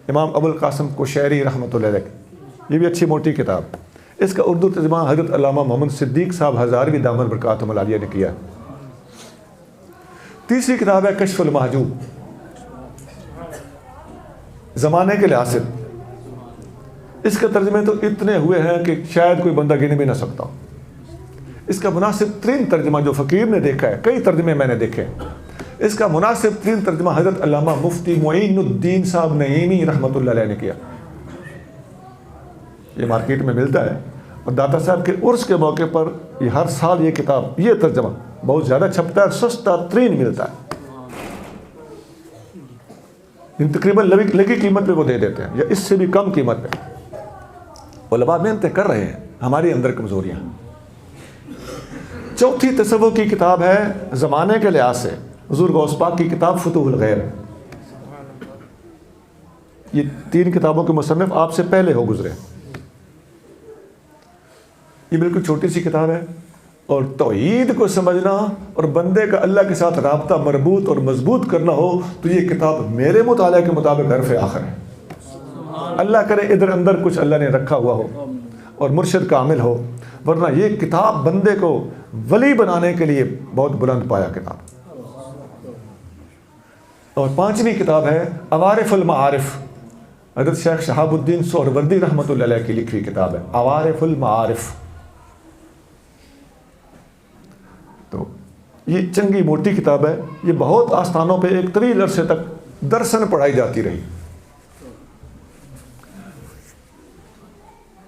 امام ابو القاسم قشیری رحمۃ اللہ علیہ. یہ بھی اچھی موٹی کتاب. اس کا اردو ترجمہ حضرت علامہ محمد صدیق صاحب ہزاروی دامن برکاتہم العالیہ نے کیا. تیسری کتاب ہے کشف المحجوب. زمانے کے لحاظ سے اس کے ترجمے تو اتنے ہوئے ہیں کہ شاید کوئی بندہ گن بھی نہ سکتا. اس کا مناسب ترین ترجمہ جو فقیر نے دیکھا ہے، کئی ترجمے میں نے دیکھے، اس کا مناسب ترین ترجمہ حضرت علامہ مفتی معین الدین صاحب نعیمی رحمۃ اللہ علیہ نے کیا. یہ مارکیٹ میں ملتا ہے اور داتا صاحب کے عرس کے موقع پر یہ ہر سال یہ کتاب، یہ ترجمہ بہت زیادہ چھپتا ہے، سستا ترین ملتا ہے. تقریباً لگی قیمت پہ وہ دے دیتے ہیں یا اس سے بھی کم قیمت پہ. علماء محنتیں کر رہے ہیں، ہماری اندر کمزوریاں. چوتھی تصوف کی کتاب ہے زمانے کے لحاظ سے حضور غوث پاک کی کتاب فتوح الغیب. یہ 3 کتابوں کے مصنف آپ سے پہلے ہو گزرے. یہ بالکل چھوٹی سی کتاب ہے اور توحید کو سمجھنا اور بندے کا اللہ کے ساتھ رابطہ مربوط اور مضبوط کرنا ہو تو یہ کتاب میرے مطالعے کے مطابق حرف آخر ہے. اللہ کرے ادھر اندر کچھ اللہ نے رکھا ہوا ہو اور مرشد کامل ہو، ورنہ یہ کتاب بندے کو ولی بنانے کے لیے بہت بلند پایا کتاب. اور 5ویں کتاب ہے عوارف المعارف، حضرت شیخ شہاب الدین سہروردی رحمۃ اللہ علیہ کی لکھی ہوئی کتاب ہے عوارف المعارف. تو یہ چنگی موٹی کتاب ہے. یہ بہت آستانوں پہ ایک طویل عرصے تک درسن پڑھائی جاتی رہی.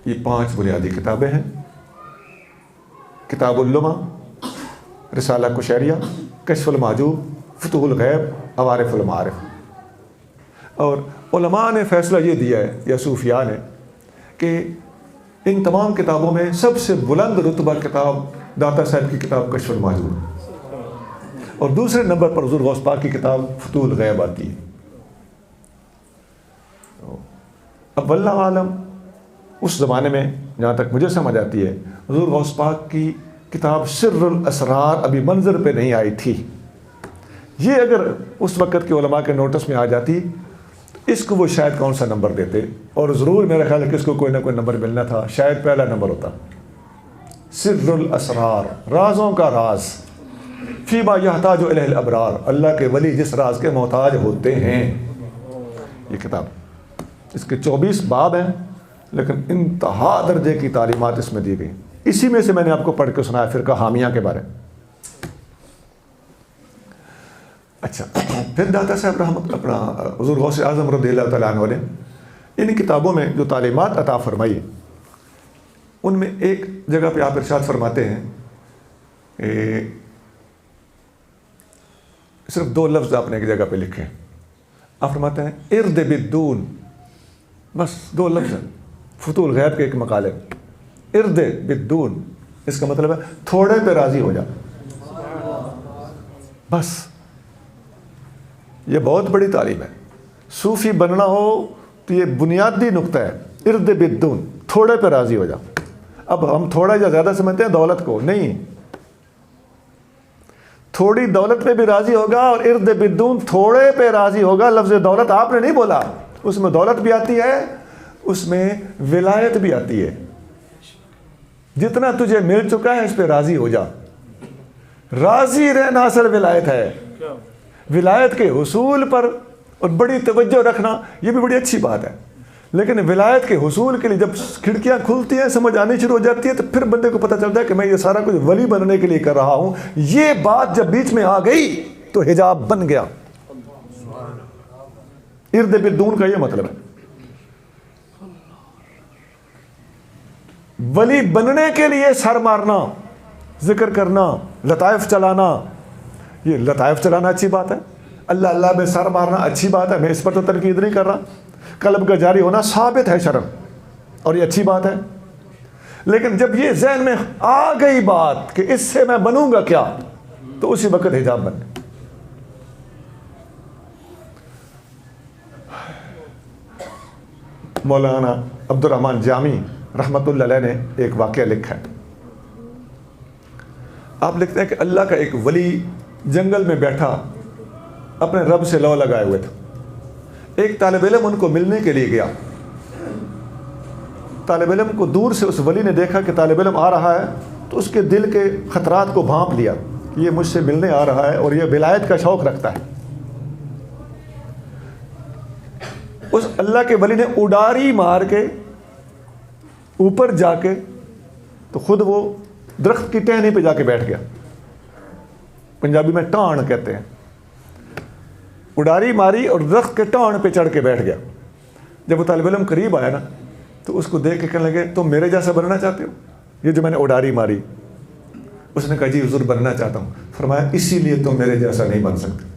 یہ 5 بنیادی کتابیں ہیں: کتاب اللمع، رسالہ کشیریہ، کشف المحجوب، فتوح الغیب، عوارف المعارف۔ اور علماء نے فیصلہ یہ دیا ہے یا صوفیاء نے کہ ان تمام کتابوں میں سب سے بلند رتبہ کتاب داتا صاحب کی کتاب کشف المحجوب، اور دوسرے نمبر پر حضور غوث پاک کی کتاب فتوح الغیب آتی ہے۔ اب واللہ عالم اس زمانے میں جہاں تک مجھے سمجھ آتی ہے حضور غوث پاک کی کتاب سر الاسرار ابھی منظر پہ نہیں آئی تھی۔ یہ اگر اس وقت کے علماء کے نوٹس میں آ جاتی اس کو وہ شاید کون سا نمبر دیتے، اور ضرور میرا خیال ہے کہ اس کو کوئی نہ کوئی نمبر ملنا تھا، شاید پہلا نمبر ہوتا۔ سر الاسرار، رازوں کا راز، فیما یحتاج الیہ الابرار، اللہ کے ولی جس راز کے محتاج ہوتے ہیں، یہ کتاب۔ اس کے 24 باب ہیں، لیکن انتہا درجے کی تعلیمات اس میں دی گئی۔ اسی میں سے میں نے آپ کو پڑھ کے سنایا فرقہ حامیہ کے بارے میں۔ اچھا، پھر داتا صاحب رحمت اپنا حضور غوث اعظم رضی اللہ تعالیٰ عنہ نے ان کتابوں میں جو تعلیمات عطا فرمائی، ان میں ایک جگہ پہ آپ ارشاد فرماتے ہیں، صرف 2 لفظ آپ نے ایک جگہ پہ لکھے، آپ فرماتے ہیں ارد بالدون، بس 2 لفظ ہیں، فتوح الغیب کے ایک مقالے، ارد بالدون، اس کا مطلب ہے تھوڑے پہ راضی ہو جا، بس۔ یہ بہت بڑی تعلیم ہے، صوفی بننا ہو تو یہ بنیادی نقطہ ہے، ارد بالدون، تھوڑے پہ راضی ہو جا۔ اب ہم تھوڑا یا زیادہ سمجھتے ہیں دولت کو، نہیں، تھوڑی دولت پہ بھی راضی ہوگا، اور ارد بالدون تھوڑے پہ راضی ہوگا۔ لفظ دولت آپ نے نہیں بولا، اس میں دولت بھی آتی ہے، اس میں ولایت بھی آتی ہے۔ جتنا تجھے مل چکا ہے اس پہ راضی ہو جا، راضی رہنا اصل ولایت ہے۔ ولایت کے حصول پر اور بڑی توجہ رکھنا یہ بھی بڑی اچھی بات ہے، لیکن ولایت کے حصول کے لیے جب کھڑکیاں کھلتی ہیں، سمجھ آنی شروع ہو جاتی ہے، تو پھر بندے کو پتہ چلتا ہے کہ میں یہ سارا کچھ ولی بننے کے لیے کر رہا ہوں۔ یہ بات جب بیچ میں آ گئی تو حجاب بن گیا۔ ارد بالدون کا یہ مطلب ہے، ولی بننے کے لیے سر مارنا، ذکر کرنا، لطائف چلانا، یہ لطائف چلانا اچھی بات ہے، اللہ اللہ میں سر مارنا اچھی بات ہے، میں اس پر تو تنقید نہیں کر رہا، قلب کا جاری ہونا ثابت ہے شرم، اور یہ اچھی بات ہے۔ لیکن جب یہ ذہن میں آ گئی بات کہ اس سے میں بنوں گا کیا، تو اسی وقت حجاب بن گیا۔ مولانا عبد الرحمن جامی رحمۃ اللہ علیہ نے ایک واقعہ لکھا ہے، آپ لکھتے ہیں کہ اللہ کا ایک ولی جنگل میں بیٹھا اپنے رب سے لو لگائے ہوئے تھا۔ ایک طالب علم ان کو ملنے کے لیے گیا، طالب علم کو دور سے اس ولی نے دیکھا کہ طالب علم آ رہا ہے، تو اس کے دل کے خطرات کو بھانپ لیا کہ یہ مجھ سے ملنے آ رہا ہے اور یہ ولایت کا شوق رکھتا ہے۔ اس اللہ کے ولی نے اڈاری مار کے اوپر جا کے تو خود وہ درخت کی ٹہنی پہ جا کے بیٹھ گیا، پنجابی میں ٹان کہتے ہیں، اڈاری ماری اور درخت کے ٹان پہ چڑھ کے بیٹھ گیا۔ جب وہ طالب علم قریب آیا نا تو اس کو دیکھ کے کہنے لگے تم میرے جیسا بننا چاہتے ہو، یہ جو میں نے اڈاری ماری؟ اس نے کہا جی حضور بننا چاہتا ہوں۔ فرمایا اسی لیے تم میرے جیسا نہیں بن سکتے،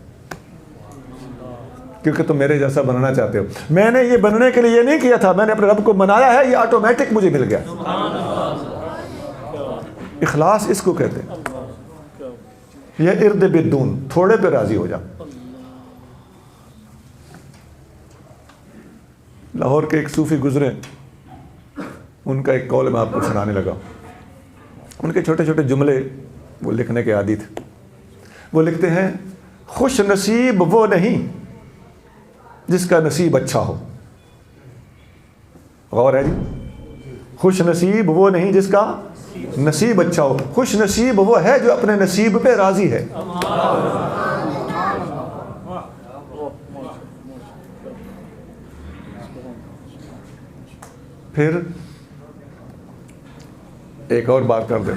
کیونکہ تم میرے جیسا بننا چاہتے ہو، میں نے یہ بننے کے لیے یہ نہیں کیا تھا، میں نے اپنے رب کو منایا ہے، یہ آٹومیٹک مجھے مل گیا۔ اخلاص اس کو کہتے ہیں، یہ ارد بالدون، تھوڑے پہ راضی ہو جا۔ لاہور کے ایک صوفی گزرے، ان کا ایک قول میں آپ کو سنانے لگا۔ ان کے چھوٹے چھوٹے جملے وہ لکھنے کے عادی تھے۔ وہ لکھتے ہیں خوش نصیب وہ نہیں جس کا نصیب اچھا ہو۔ غور ہے جی، خوش نصیب وہ نہیں جس کا نصیب اچھا ہو، خوش نصیب وہ ہے جو اپنے نصیب پہ راضی ہے۔ پھر ایک اور بات کر دیں،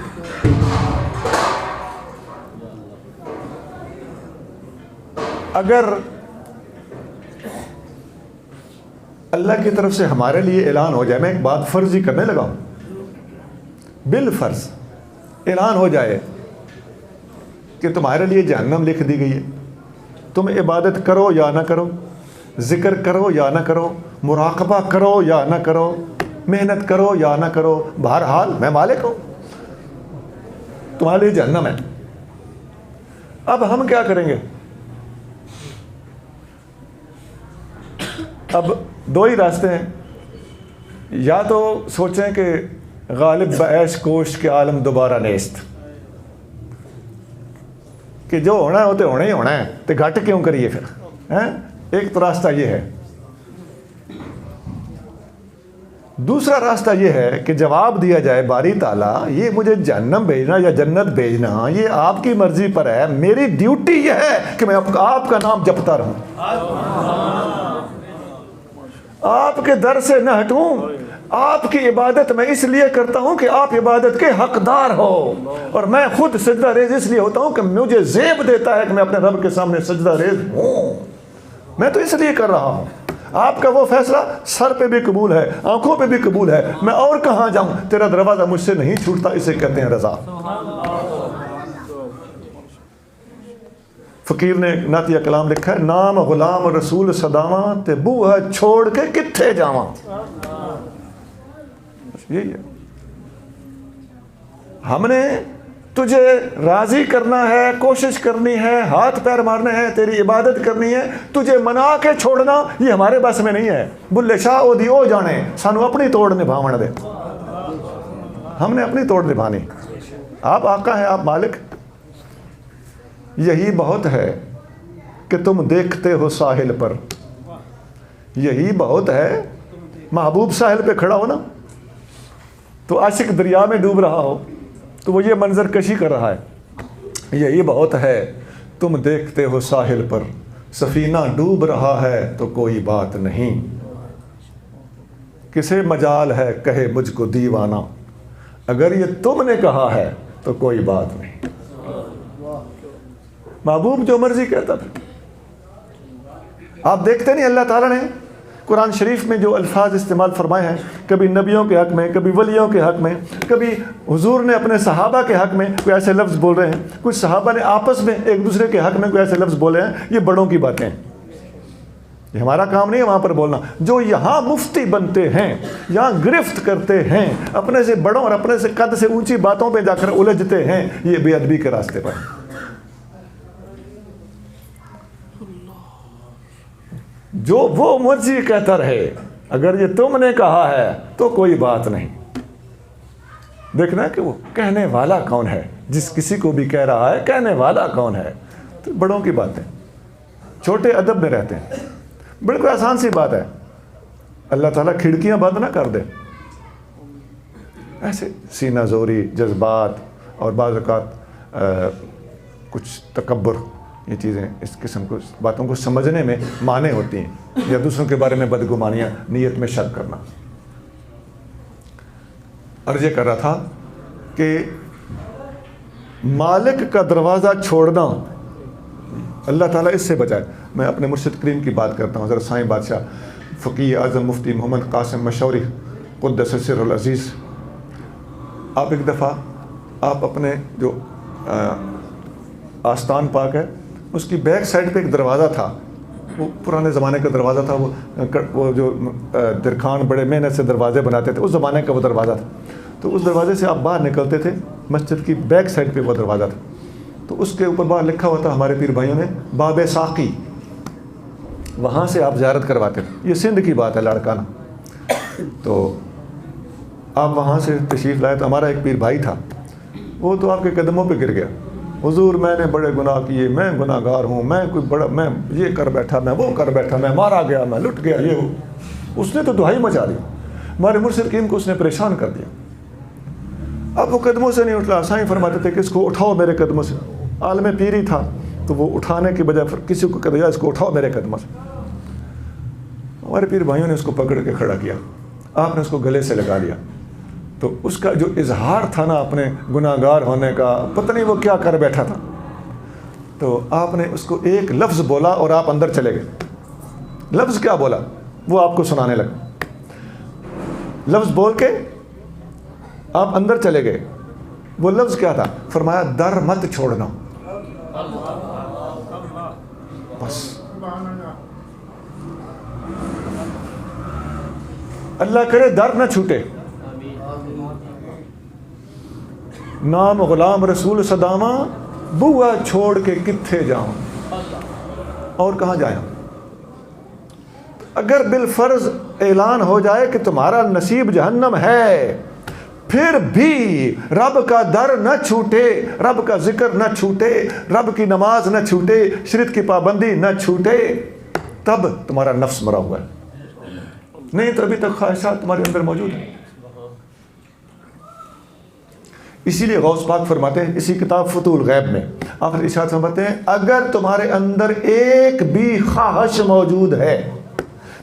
اللہ کی طرف سے ہمارے لیے اعلان ہو جائے، میں ایک بات فرضی کرنے لگا ہوں، بالفرض اعلان ہو جائے کہ تمہارے لیے جہنم لکھ دی گئی ہے، تم عبادت کرو یا نہ کرو، ذکر کرو یا نہ کرو، مراقبہ کرو یا نہ کرو، محنت کرو یا نہ کرو، بہرحال میں مالک ہوں، تمہارے لیے جہنم ہے۔ اب ہم کیا کریں گے؟ اب دو ہی راستے ہیں، یا تو سوچیں کہ غالب بعیش کوش کے عالم دوبارہ نیست، کہ جو ہونا ہے وہ تو ہونا ہی ہونا ہے، تو گھٹ کیوں کریے پھر، ایک تو راستہ یہ ہے۔ دوسرا راستہ یہ ہے کہ جواب دیا جائے باری تعالیٰ یہ مجھے جہنم بھیجنا یا جنت بھیجنا یہ آپ کی مرضی پر ہے، میری ڈیوٹی یہ ہے کہ میں آپ کا نام جپتا رہوں، آپ کے در سے نہ ہٹوں، آپ کی عبادت میں اس لیے کرتا ہوں کہ آپ عبادت کے حقدار ہو، اور میں خود سجدہ ریز اس لیے ہوتا ہوں کہ مجھے زیب دیتا ہے کہ میں اپنے رب کے سامنے سجدہ ریز ہوں، میں تو اس لیے کر رہا ہوں۔ آپ کا وہ فیصلہ سر پہ بھی قبول ہے، آنکھوں پہ بھی قبول ہے، میں اور کہاں جاؤں، تیرا دروازہ مجھ سے نہیں چھوٹتا، اسے کہتے ہیں رضا۔ فقیر نے ایک نعتیہ کلام لکھا ہے، نام غلام رسول صداواں تے بوہا چھوڑ کے کتھے جاواں، یہی ہے۔ ہم نے تجھے راضی کرنا ہے، کوشش کرنی ہے، ہاتھ پیر مارنے ہیں، تیری عبادت کرنی ہے، تجھے منا کے چھوڑنا یہ ہمارے بس میں نہیں ہے۔ بلے شاہ او دی او جانے، سانو اپنی توڑ نبھاون دے، ہم نے اپنی توڑ نبھانی۔ آپ آقا ہیں، آپ مالک، یہی بہت ہے کہ تم دیکھتے ہو ساحل پر، یہی بہت ہے۔ محبوب ساحل پہ کھڑا ہو نا تو عاشق دریا میں ڈوب رہا ہو تو وہ یہ منظر کشی کر رہا ہے، یہی بہت ہے تم دیکھتے ہو ساحل پر، سفینہ ڈوب رہا ہے تو کوئی بات نہیں، کسے مجال ہے کہے مجھ کو دیوانہ، اگر یہ تم نے کہا ہے تو کوئی بات نہیں۔ محبوب جو مرضی کہتا تھا۔ آپ دیکھتے نہیں اللہ تعالیٰ نے قرآن شریف میں جو الفاظ استعمال فرمائے ہیں، کبھی نبیوں کے حق میں، کبھی ولیوں کے حق میں، کبھی حضور نے اپنے صحابہ کے حق میں کوئی ایسے لفظ بول رہے ہیں، کچھ صحابہ نے آپس میں ایک دوسرے کے حق میں کوئی ایسے لفظ بولے ہیں، یہ بڑوں کی باتیں ہیں، یہ ہمارا کام نہیں ہے وہاں پر بولنا۔ جو یہاں مفتی بنتے ہیں، یہاں گرفت کرتے ہیں، اپنے سے بڑوں اور اپنے سے قد سے اونچی باتوں پہ جا کر الجھتے ہیں، یہ بے ادبی کے راستے پر۔ جو وہ مرضی کہتا رہے، اگر یہ تم نے کہا ہے تو کوئی بات نہیں۔ دیکھنا کہ وہ کہنے والا کون ہے، جس کسی کو بھی کہہ رہا ہے کہنے والا کون ہے۔ تو بڑوں کی باتیں، چھوٹے ادب میں رہتے ہیں، بالکل آسان سی بات ہے۔ اللہ تعالیٰ کھڑکیاں بند نہ کر دے، ایسے سینہ زوری، جذبات اور بعض اوقات کچھ تکبر، یہ چیزیں اس قسم کو باتوں کو سمجھنے میں مانع ہوتی ہیں، یا دوسروں کے بارے میں بدگمانیاں، نیت میں شک کرنا۔ عرض یہ کر رہا تھا کہ مالک کا دروازہ چھوڑنا، اللہ تعالیٰ اس سے بچائے۔ میں اپنے مرشد کریم کی بات کرتا ہوں، حضرت سائیں بادشاہ فقیہ اعظم مفتی محمد قاسم مشوری قدس سر العزیز۔ آپ ایک دفعہ آپ اپنے جو آستان پاک ہے اس کی بیک سائڈ پہ ایک دروازہ تھا، وہ پرانے زمانے کا دروازہ تھا، وہ جو درخان بڑے محنت سے دروازے بناتے تھے، اس زمانے کا وہ دروازہ تھا۔ تو اس دروازے سے آپ باہر نکلتے تھے، مسجد کی بیک سائڈ پہ وہ دروازہ تھا، تو اس کے اوپر باہر لکھا ہوا تھا ہمارے پیر بھائیوں نے باب ساقی، وہاں سے آپ زیارت کرواتے تھے۔ یہ سندھ کی بات ہے، لاڑکانہ۔ تو آپ وہاں سے تشریف لائے تو ہمارا ایک پیر بھائی تھا، وہ تو آپ کے قدموں پہ گر گیا، حضور میں نے بڑے گناہ کیے، میں گناہ گار ہوں، میں کوئی بڑا، میں یہ کر بیٹھا، میں وہ کر بیٹھا، میں مارا گیا، میں لٹ گیا، یہ ہو۔ اس نے تو دہائی مچا دی، ہمارے مرشد کریم کو اس نے پریشان کر دیا۔ اب وہ قدموں سے نہیں اٹھا، سائیں فرماتے تھے کہ اس کو اٹھاؤ میرے قدموں سے، عالم پیری تھا تو وہ اٹھانے کے بجائے کسی کو کہہ دیا اس کو اٹھاؤ میرے قدموں سے۔ ہمارے پیر بھائیوں نے اس کو پکڑ کے کھڑا کیا، آپ نے اس کو گلے سے لگا لیا، تو اس کا جو اظہار تھا نا اپنے گناہ گار ہونے کا، پتہ نہیں وہ کیا کر بیٹھا تھا، تو آپ نے اس کو ایک لفظ بولا اور آپ اندر چلے گئے۔ لفظ کیا بولا؟ وہ آپ کو سنانے لگا. لفظ بول کے آپ اندر چلے گئے. وہ لفظ کیا تھا؟ فرمایا در مت چھوڑنا. بس اللہ کرے در نہ چھوٹے. نام غلام رسول صدامہ بوا چھوڑ کے کتھے جاؤں اور کہاں جائیں. اگر بالفرض اعلان ہو جائے کہ تمہارا نصیب جہنم ہے، پھر بھی رب کا در نہ چھوٹے، رب کا ذکر نہ چھوٹے، رب کی نماز نہ چھوٹے، شرک کی پابندی نہ چھوٹے، تب تمہارا نفس مرا ہوا ہے. نہیں تو ابھی تک خواہشات تمہارے اندر موجود ہیں. اسی لیے غوث پاک فرماتے ہیں اسی کتاب فتح الغیب میں آخر ارشاد فرماتے ہیں اگر تمہارے اندر ایک بھی خواہش موجود ہے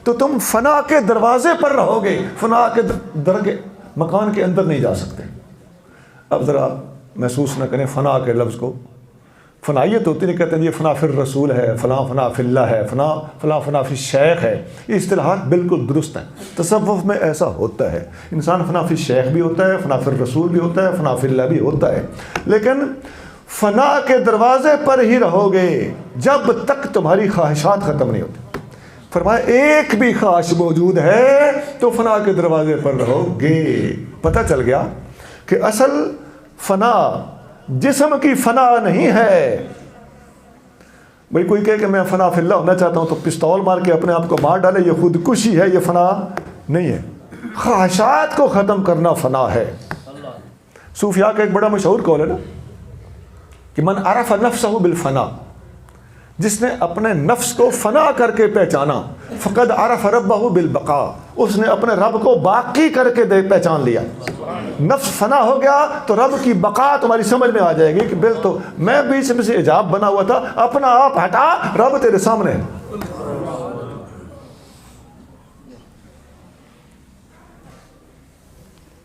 تو تم فنا کے دروازے پر رہو گے، فنا کے درگے مکان کے اندر نہیں جا سکتے. اب ذرا محسوس نہ کریں فنا کے لفظ کو. فنائیت ہوتی نہیں، کہتے ہیں یہ فنا فی الرسول ہے، فلاں فنا فی اللہ ہے، فلاں فنا فی الشیخ ہے. یہ اصطلاحات بالکل درست ہیں. تصوف میں ایسا ہوتا ہے، انسان فنا فی الشیخ بھی ہوتا ہے، فنا فی الرسول بھی ہوتا ہے، فنا فی اللہ بھی ہوتا ہے، لیکن فنا کے دروازے پر ہی رہو گے جب تک تمہاری خواہشات ختم نہیں ہوتی. فرمایا ایک بھی خواہش موجود ہے تو فنا کے دروازے پر رہو گے. پتہ چل گیا کہ اصل فنا جسم کی فنا نہیں ہے. بھئی کوئی کہے کہ میں فنا فی اللہ ہونا چاہتا ہوں تو پستول مار کے اپنے آپ کو مار ڈالے، یہ خودکشی ہے، یہ فنا نہیں ہے. خواہشات کو ختم کرنا فنا ہے. صوفیاء کا ایک بڑا مشہور قول ہے نا کہ من عرف نفسہ بالفنا، جس نے اپنے نفس کو فنا کر کے پہچانا، فقد عرف ربہ بالبقاء، اس نے اپنے رب کو باقی کر کے پہچان لیا. نفس فنا ہو گیا تو رب کی بقا تمہاری سمجھ میں آ جائے گی کہ بل تو میں بیچ میں سے حجاب بنا ہوا تھا، اپنا آپ ہٹا، رب تیرے سامنے ہے.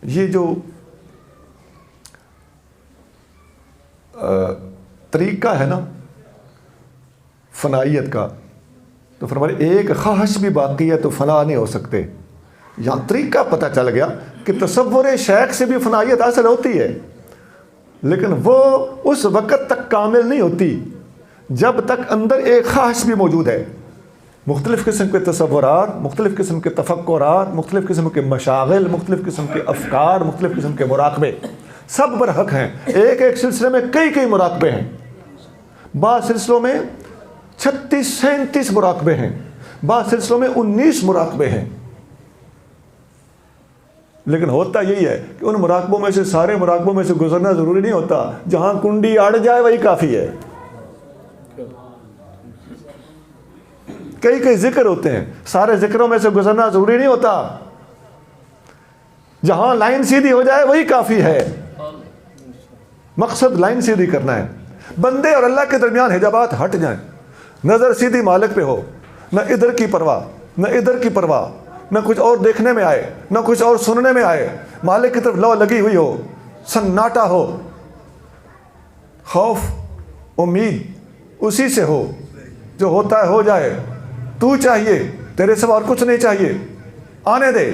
یہ جو طریقہ ہے نا فنائیت کا، تو فرمائے ایک خواہش بھی باقی ہے تو فنا نہیں ہو سکتے. یہاں طریقہ پتہ چل گیا کہ تصور شیخ سے بھی فنائیت حاصل ہوتی ہے، لیکن وہ اس وقت تک کامل نہیں ہوتی جب تک اندر ایک خواہش بھی موجود ہے. مختلف قسم کے تصورات، مختلف قسم کے تفکرات، مختلف قسم کے مشاغل، مختلف قسم کے افکار، مختلف قسم کے مراقبے سب برحق ہیں. ایک ایک سلسلے میں کئی مراقبے ہیں. بعض سلسلوں میں 36-37 مراقبے ہیں، بعض سلسلوں میں 19 مراقبے ہیں. لیکن ہوتا یہی ہے کہ ان مراقبوں میں سے سارے مراقبوں میں سے گزرنا ضروری نہیں ہوتا. جہاں کنڈی اڑ جائے وہی کافی ہے. کئی ذکر ہوتے ہیں، سارے ذکروں میں سے گزرنا ضروری نہیں ہوتا. جہاں لائن سیدھی ہو جائے وہی کافی ہے. مقصد لائن سیدھی کرنا ہے. بندے اور اللہ کے درمیان حجابات ہٹ جائیں، نظر سیدھی مالک پہ ہو، نہ ادھر کی پرواہ نہ ادھر کی پرواہ، نہ کچھ اور دیکھنے میں آئے نہ کچھ اور سننے میں آئے. مالک کی طرف لو لگی ہوئی ہو، سناٹا ہو، خوف امید اسی سے ہو. جو ہوتا ہے ہو جائے، تو چاہیے، تیرے سوا اور کچھ نہیں چاہیے. آنے دے،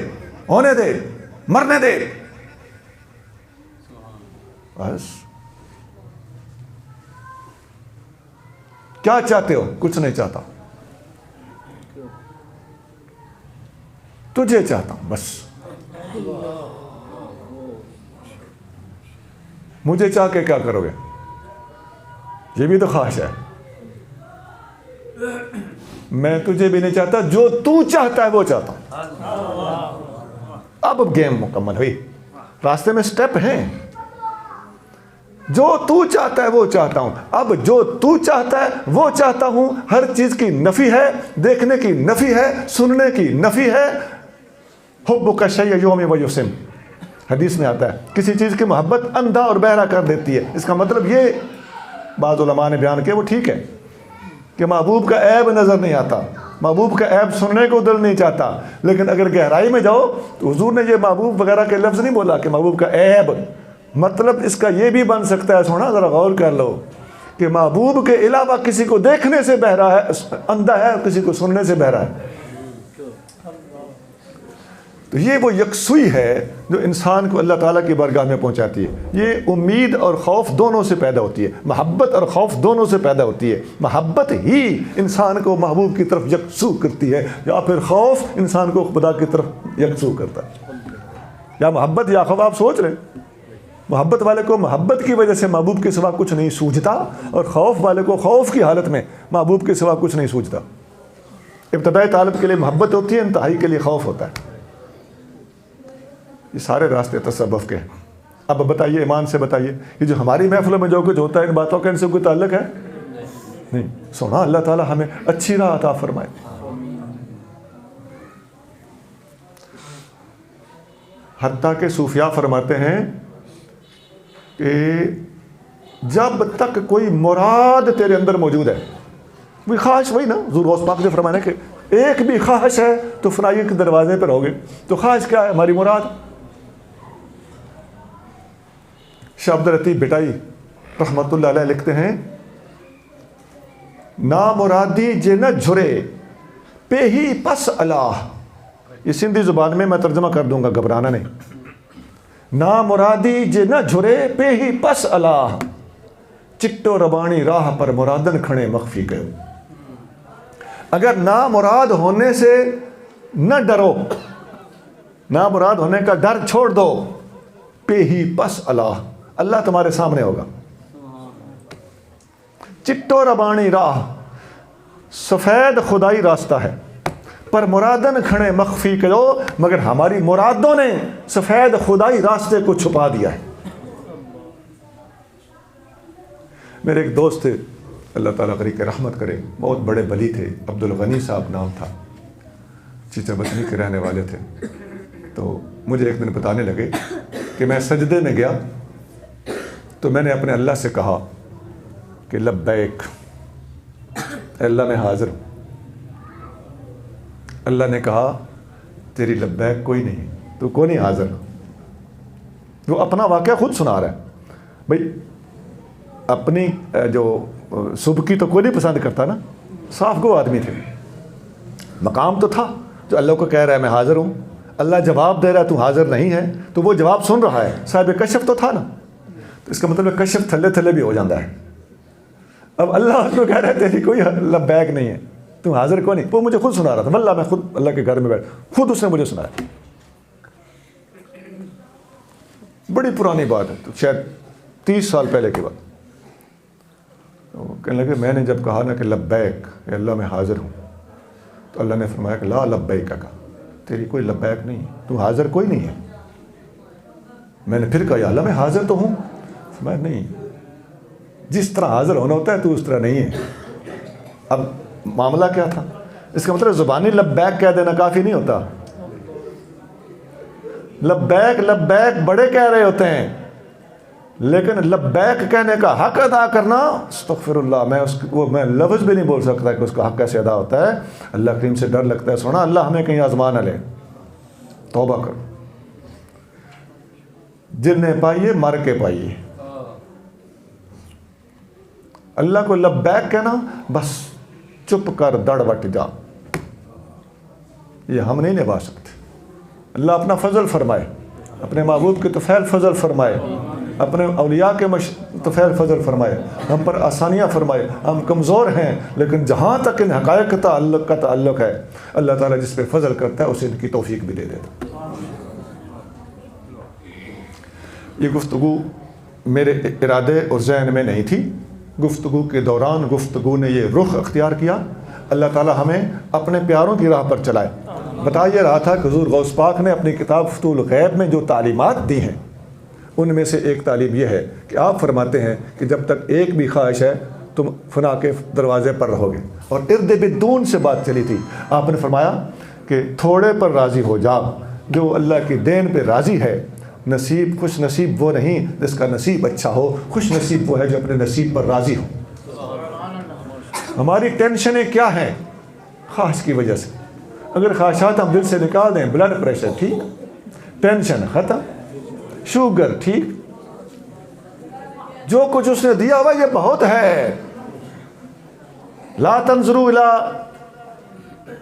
ہونے دے، مرنے دے. بس کیا چاہتے ہو؟ کچھ نہیں چاہتا، تجھے چاہتا ہوں بس. مجھے چاہ کے کیا کرو گے؟ یہ بھی تو خواہش ہے. میں تجھے بھی نہیں چاہتا، جو تو چاہتا ہے وہ چاہتا ہوں. اب گیم مکمل ہوئی. راستے میں سٹیپ ہیں. جو تو چاہتا ہے وہ چاہتا ہوں. اب جو تو چاہتا ہے وہ چاہتا ہوں. ہر چیز کی نفی ہے، دیکھنے کی نفی ہے، سننے کی نفی ہے. حب کا شیء یوم و یسم، حدیث میں آتا ہے کسی چیز کی محبت اندھا اور بہرا کر دیتی ہے. اس کا مطلب یہ بعض علماء نے بیان کیا، وہ ٹھیک ہے کہ محبوب کا عیب نظر نہیں آتا، محبوب کا عیب سننے کو دل نہیں چاہتا. لیکن اگر گہرائی میں جاؤ تو حضور نے یہ محبوب وغیرہ کے لفظ نہیں بولا کہ محبوب کا عیب. مطلب اس کا یہ بھی بن سکتا ہے، سونا ذرا غور کر لو، کہ محبوب کے علاوہ کسی کو دیکھنے سے بہرا ہے، اندھا ہے، اور کسی کو سننے سے بہرا ہے. تو یہ وہ یکسوئی ہے جو انسان کو اللہ تعالیٰ کی بارگاہ میں پہنچاتی ہے. یہ امید اور خوف دونوں سے پیدا ہوتی ہے, محبت اور خوف دونوں سے پیدا ہوتی ہے. محبت ہی انسان کو محبوب کی طرف یکسو کرتی ہے, یا پھر خوف انسان کو خدا کی طرف یکسو کرتا ہے. یا محبت یا خوف. آپ سوچ رہے ہیں محبت والے کو محبت کی وجہ سے محبوب کے سوا کچھ نہیں سوجھتا, اور خوف والے کو خوف کی حالت میں محبوب کے سوا کچھ نہیں سوجھتا. ابتدائی طالب کے لیے محبت ہوتی ہے, انتہائی کے لیے خوف ہوتا ہے. یہ سارے راستے تصوف کے ہیں. اب بتائیے, ایمان سے بتائیے, یہ جو ہماری محفلوں میں جو کچھ ہوتا ہے ان باتوں کا ان سے کوئی تعلق ہے؟ نہیں. سونا اللہ تعالیٰ ہمیں اچھی راہ عطا فرمائے. حتیٰ کہ صوفیاء فرماتے ہیں کہ جب تک کوئی مراد تیرے اندر موجود ہے, وہی خواہش, وہی نا حضور غوث پاک نے فرمایا کہ ایک بھی خواہش ہے تو فنائی کے دروازے پر ہوگے. تو خواہش کیا ہے؟ ہماری مراد. شاہ عبداللطیف بھٹائی رحمۃ اللہ علیہ لکھتے ہیں, نامرادی جے نہ جھرے پہ ہی پس اللہ. یہ سندھی زبان میں ترجمہ کر دوں گا, گھبرانا نہیں. نامرادی جے نہ جھرے پہ ہی پس اللہ, چٹو ربانی راہ پر مرادن کھڑے مخفی کرو. اگر نامراد ہونے سے نہ ڈرو, نامراد ہونے کا ڈر چھوڑ دو, پہ ہی پس اللہ, اللہ تمہارے سامنے ہوگا. چٹو ربانی راہ, سفید خدائی راستہ ہے, پر مرادن کھڑے مخفی کرو, مگر ہماری مرادوں نے سفید خدائی راستے کو چھپا دیا ہے. میرے ایک دوست تھے, اللہ تعالیٰ غریق رحمت کرے, بہت بڑے ولی تھے, عبدالغنی صاحب نام تھا, چیچا بچنی کے رہنے والے تھے. تو مجھے ایک دن بتانے لگے کہ میں سجدے میں گیا تو میں نے اپنے اللہ سے کہا کہ لبیک, اے اللہ میں حاضر ہوں. اللہ نے کہا تیری لبیک کوئی نہیں, تو کون نہیں حاضر. وہ اپنا واقعہ خود سنا رہا ہے. بھائی اپنی جو صبح کی تو کوئی نہیں پسند کرتا نا, صاف گو آدمی تھے, مقام تو تھا جو اللہ کو کہہ رہا ہے میں حاضر ہوں. اللہ جواب دے رہا ہے تو حاضر نہیں ہے, تو وہ جواب سن رہا ہے. صاحب کشف تو تھا نا, تو اس کا مطلب کشف تھلے تھلے بھی ہو جاتا ہے. اب اللہ کو کہہ رہا ہے تیری کوئی لبیک نہیں ہے, تم حاضر کو نہیں. وہ مجھے خود سنا رہا تھا, واللہ میں خود اللہ کے گھر میں بیٹھ, خود اس نے مجھے سنایا. بڑی پرانی بات ہے, تو شاید 30 سال پہلے کی بات. تو کہنے لگے میں نے جب کہا نا کہ لبیک, اے اللہ میں حاضر ہوں, تو اللہ نے فرمایا کہ لا لبیک کا, تیری کوئی لبیک نہیں, تو حاضر کوئی نہیں ہے. میں نے پھر کہا یا اللہ میں حاضر تو ہوں. فرمایا نہیں, جس طرح حاضر ہونا ہوتا ہے تو اس طرح نہیں ہے. اب معاملہ کیا تھا؟ اس کا مطلب زبانی لبیک کہہ دینا کافی نہیں ہوتا. لبیک لبیک بڑے کہہ رہے ہوتے ہیں, لیکن لبیک کہنے کا حق ادا کرنا, استغفر اللہ, میں لفظ بھی نہیں بول سکتا کہ اس کا حق کیسے ادا ہوتا ہے. اللہ کریم سے ڈر لگتا ہے. سونا اللہ ہمیں کہیں آزما نہ لے, توبہ کرو. جن نے پائیے مر کے پائیے. اللہ کو لبیک کہنا, بس چپ کر دڑ وٹ جا, یہ ہم نہیں نبھا سکتے. اللہ اپنا فضل فرمائے, اپنے محبوب کے طفیل فضل فرمائے, اپنے اولیاء کے طفیل فضل فرمائے, ہم پر آسانیاں فرمائے. ہم کمزور ہیں, لیکن جہاں تک ان حقائق کا تعلق ہے, اللہ تعالیٰ جس پہ فضل کرتا ہے اسے ان کی توفیق بھی دے دیتا. یہ گفتگو میرے ارادے اور ذہن میں نہیں تھی. گفتگو کے دوران گفتگو نے یہ رخ اختیار کیا. اللہ تعالیٰ ہمیں اپنے پیاروں کی راہ پر چلائے. بتا یہ رہا تھا کہ حضور غوث پاک نے اپنی کتاب فتوح الغیب میں جو تعلیمات دی ہیں, ان میں سے ایک تعلیم یہ ہے کہ آپ فرماتے ہیں کہ جب تک ایک بھی خواہش ہے تم فنا کے دروازے پر رہو گے. اور ارد بدون سے بات چلی تھی. آپ نے فرمایا کہ تھوڑے پر راضی ہو جا, جو اللہ کی دین پہ راضی ہے. نصیب خوش نصیب وہ نہیں جس کا نصیب اچھا ہو, خوش نصیب وہ ہے جو اپنے نصیب پر راضی ہو. ہماری ٹینشنیں کیا ہیں؟ خواہش کی وجہ سے. اگر خواہشات ہم دل سے نکال دیں, بلڈ پریشر ٹھیک, ٹینشن ختم, شوگر ٹھیک, جو کچھ اس نے دیا ہوا یہ بہت ہے. لا تنظروا الى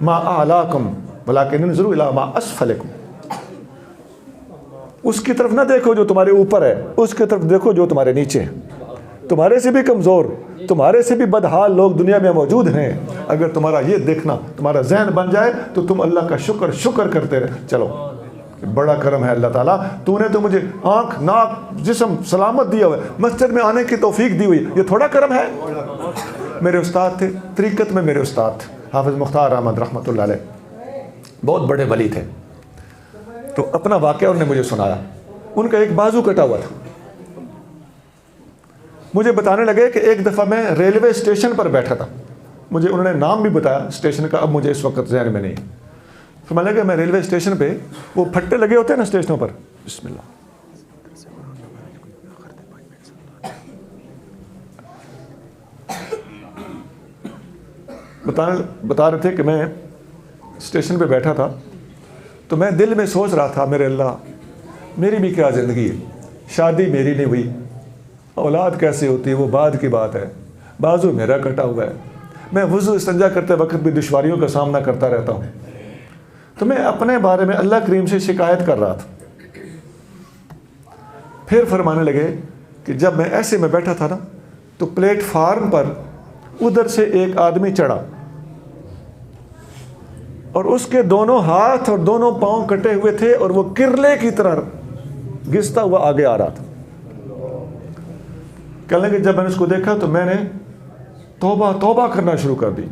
ما اعلاکم ولکن انظروا الى ما اسفلکم. اس کی طرف نہ دیکھو جو تمہارے اوپر ہے، اس کی طرف دیکھو جو تمہارے نیچے ہے۔ تمہارے سے بھی کمزور، تمہارے سے بھی بدحال لوگ دنیا میں موجود ہیں، اگر تمہارا یہ دیکھنا تمہارا ذہن بن جائے تو تم اللہ کا شکر کرتے رہے چلو۔ بڑا کرم ہے اللہ تعالیٰ، تو نے تو مجھے آنکھ ناک جسم سلامت دیا ہوا ہے، مسجد میں آنے کی توفیق دی ہوئی، یہ تھوڑا کرم ہے؟ میرے استاد تھے طریقت میں، میرے استاد تھے حافظ مختار احمد رحمۃ اللہ علیہ، بہت بڑے ولی تھے۔ تو اپنا واقعہ انہوں نے مجھے سنایا، ان کا ایک بازو کٹا ہوا تھا۔ مجھے بتانے لگے کہ ایک دفعہ میں ریلوے اسٹیشن پر بیٹھا تھا، مجھے انہوں نے نام بھی بتایا اسٹیشن کا، اب مجھے اس وقت ذہن میں نہیں۔ تو میں لگا میں ریلوے اسٹیشن پہ وہ پھٹے لگے ہوتے ہیں نا اسٹیشنوں پر، بسم اللہ، بتا رہے تھے کہ میں اسٹیشن پہ بیٹھا تھا، تو میں دل میں سوچ رہا تھا میرے اللہ میری بھی کیا زندگی ہے، شادی میری نہیں ہوئی، اولاد کیسے ہوتی ہے وہ بعد کی بات ہے، بازو میرا کٹا ہوا ہے، میں وضو استنجا کرتے وقت بھی دشواریوں کا سامنا کرتا رہتا ہوں۔ تو میں اپنے بارے میں اللہ کریم سے شکایت کر رہا تھا۔ پھر فرمانے لگے کہ جب میں ایسے میں بیٹھا تھا نا تو پلیٹ فارم پر ادھر سے ایک آدمی چڑھا اور اس کے دونوں ہاتھ اور دونوں پاؤں کٹے ہوئے تھے اور وہ کرلے کی طرح گھستا ہوا آگے آ رہا تھا۔ کہنے لگے جب میں نے اس کو دیکھا تو میں نے توبہ کرنا شروع کر دی،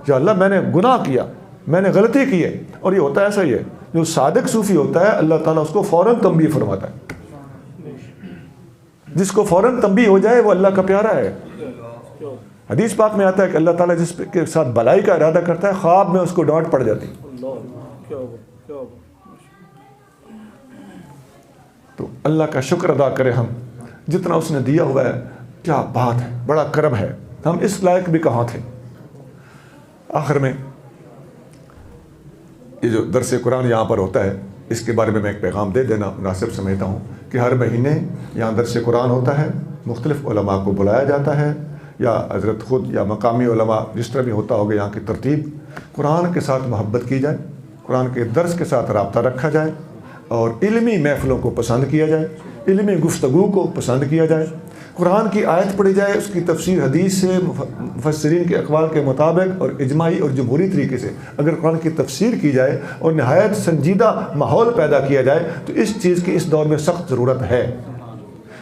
یا اللہ میں نے گناہ کیا، میں نے غلطی کی ہے۔ اور یہ ہوتا ہے ایسا ہی ہے، جو صادق صوفی ہوتا ہے اللہ تعالیٰ اس کو فوراً تنبیہ فرماتا ہے، جس کو فوراً تنبیہ ہو جائے وہ اللہ کا پیارا ہے۔ حدیث پاک میں آتا ہے کہ اللہ تعالیٰ جس کے ساتھ بلائی کا ارادہ کرتا ہے خواب میں اس کو ڈانٹ پڑ جاتی۔ تو اللہ کا شکر ادا کرے ہم، جتنا اس نے دیا ہوا ہے کیا بات ہے، بڑا کرم ہے، ہم اس لائق بھی کہاں تھے۔ آخر میں یہ جو درس قرآن یہاں پر ہوتا ہے اس کے بارے میں ایک پیغام دے دینا مناسب سمجھتا ہوں کہ ہر مہینے یہاں درس قرآن ہوتا ہے، مختلف علماء کو بلایا جاتا ہے، یا حضرت خود یا مقامی علماء جس طرح بھی ہوتا ہوگا یہاں کی ترتیب، قرآن کے ساتھ محبت کی جائے، قرآن کے درس کے ساتھ رابطہ رکھا جائے اور علمی محفلوں کو پسند کیا جائے، علمی گفتگو کو پسند کیا جائے، قرآن کی آیت پڑھی جائے، اس کی تفسیر حدیث سے مفسرین کے اقوال کے مطابق اور اجماعی اور جمہوری طریقے سے اگر قرآن کی تفسیر کی جائے اور نہایت سنجیدہ ماحول پیدا کیا جائے تو اس چیز کی اس دور میں سخت ضرورت ہے۔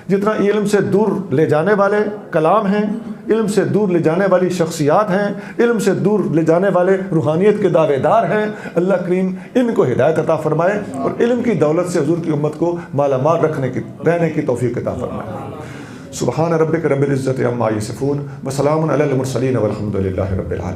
جتنا علم سے دور لے جانے والے کلام ہیں، علم سے دور لے جانے والی شخصیات ہیں، علم سے دور لے جانے والے روحانیت کے دعوے دار ہیں، اللہ کریم ان کو ہدایت عطا فرمائے اور علم کی دولت سے حضور کی امت کو مالا مال رہنے کی توفیق عطا فرمائے۔ سبحان ربک رب العزت عما یصفون وسلام علی المرسلین والحمد للہ رب العالمین۔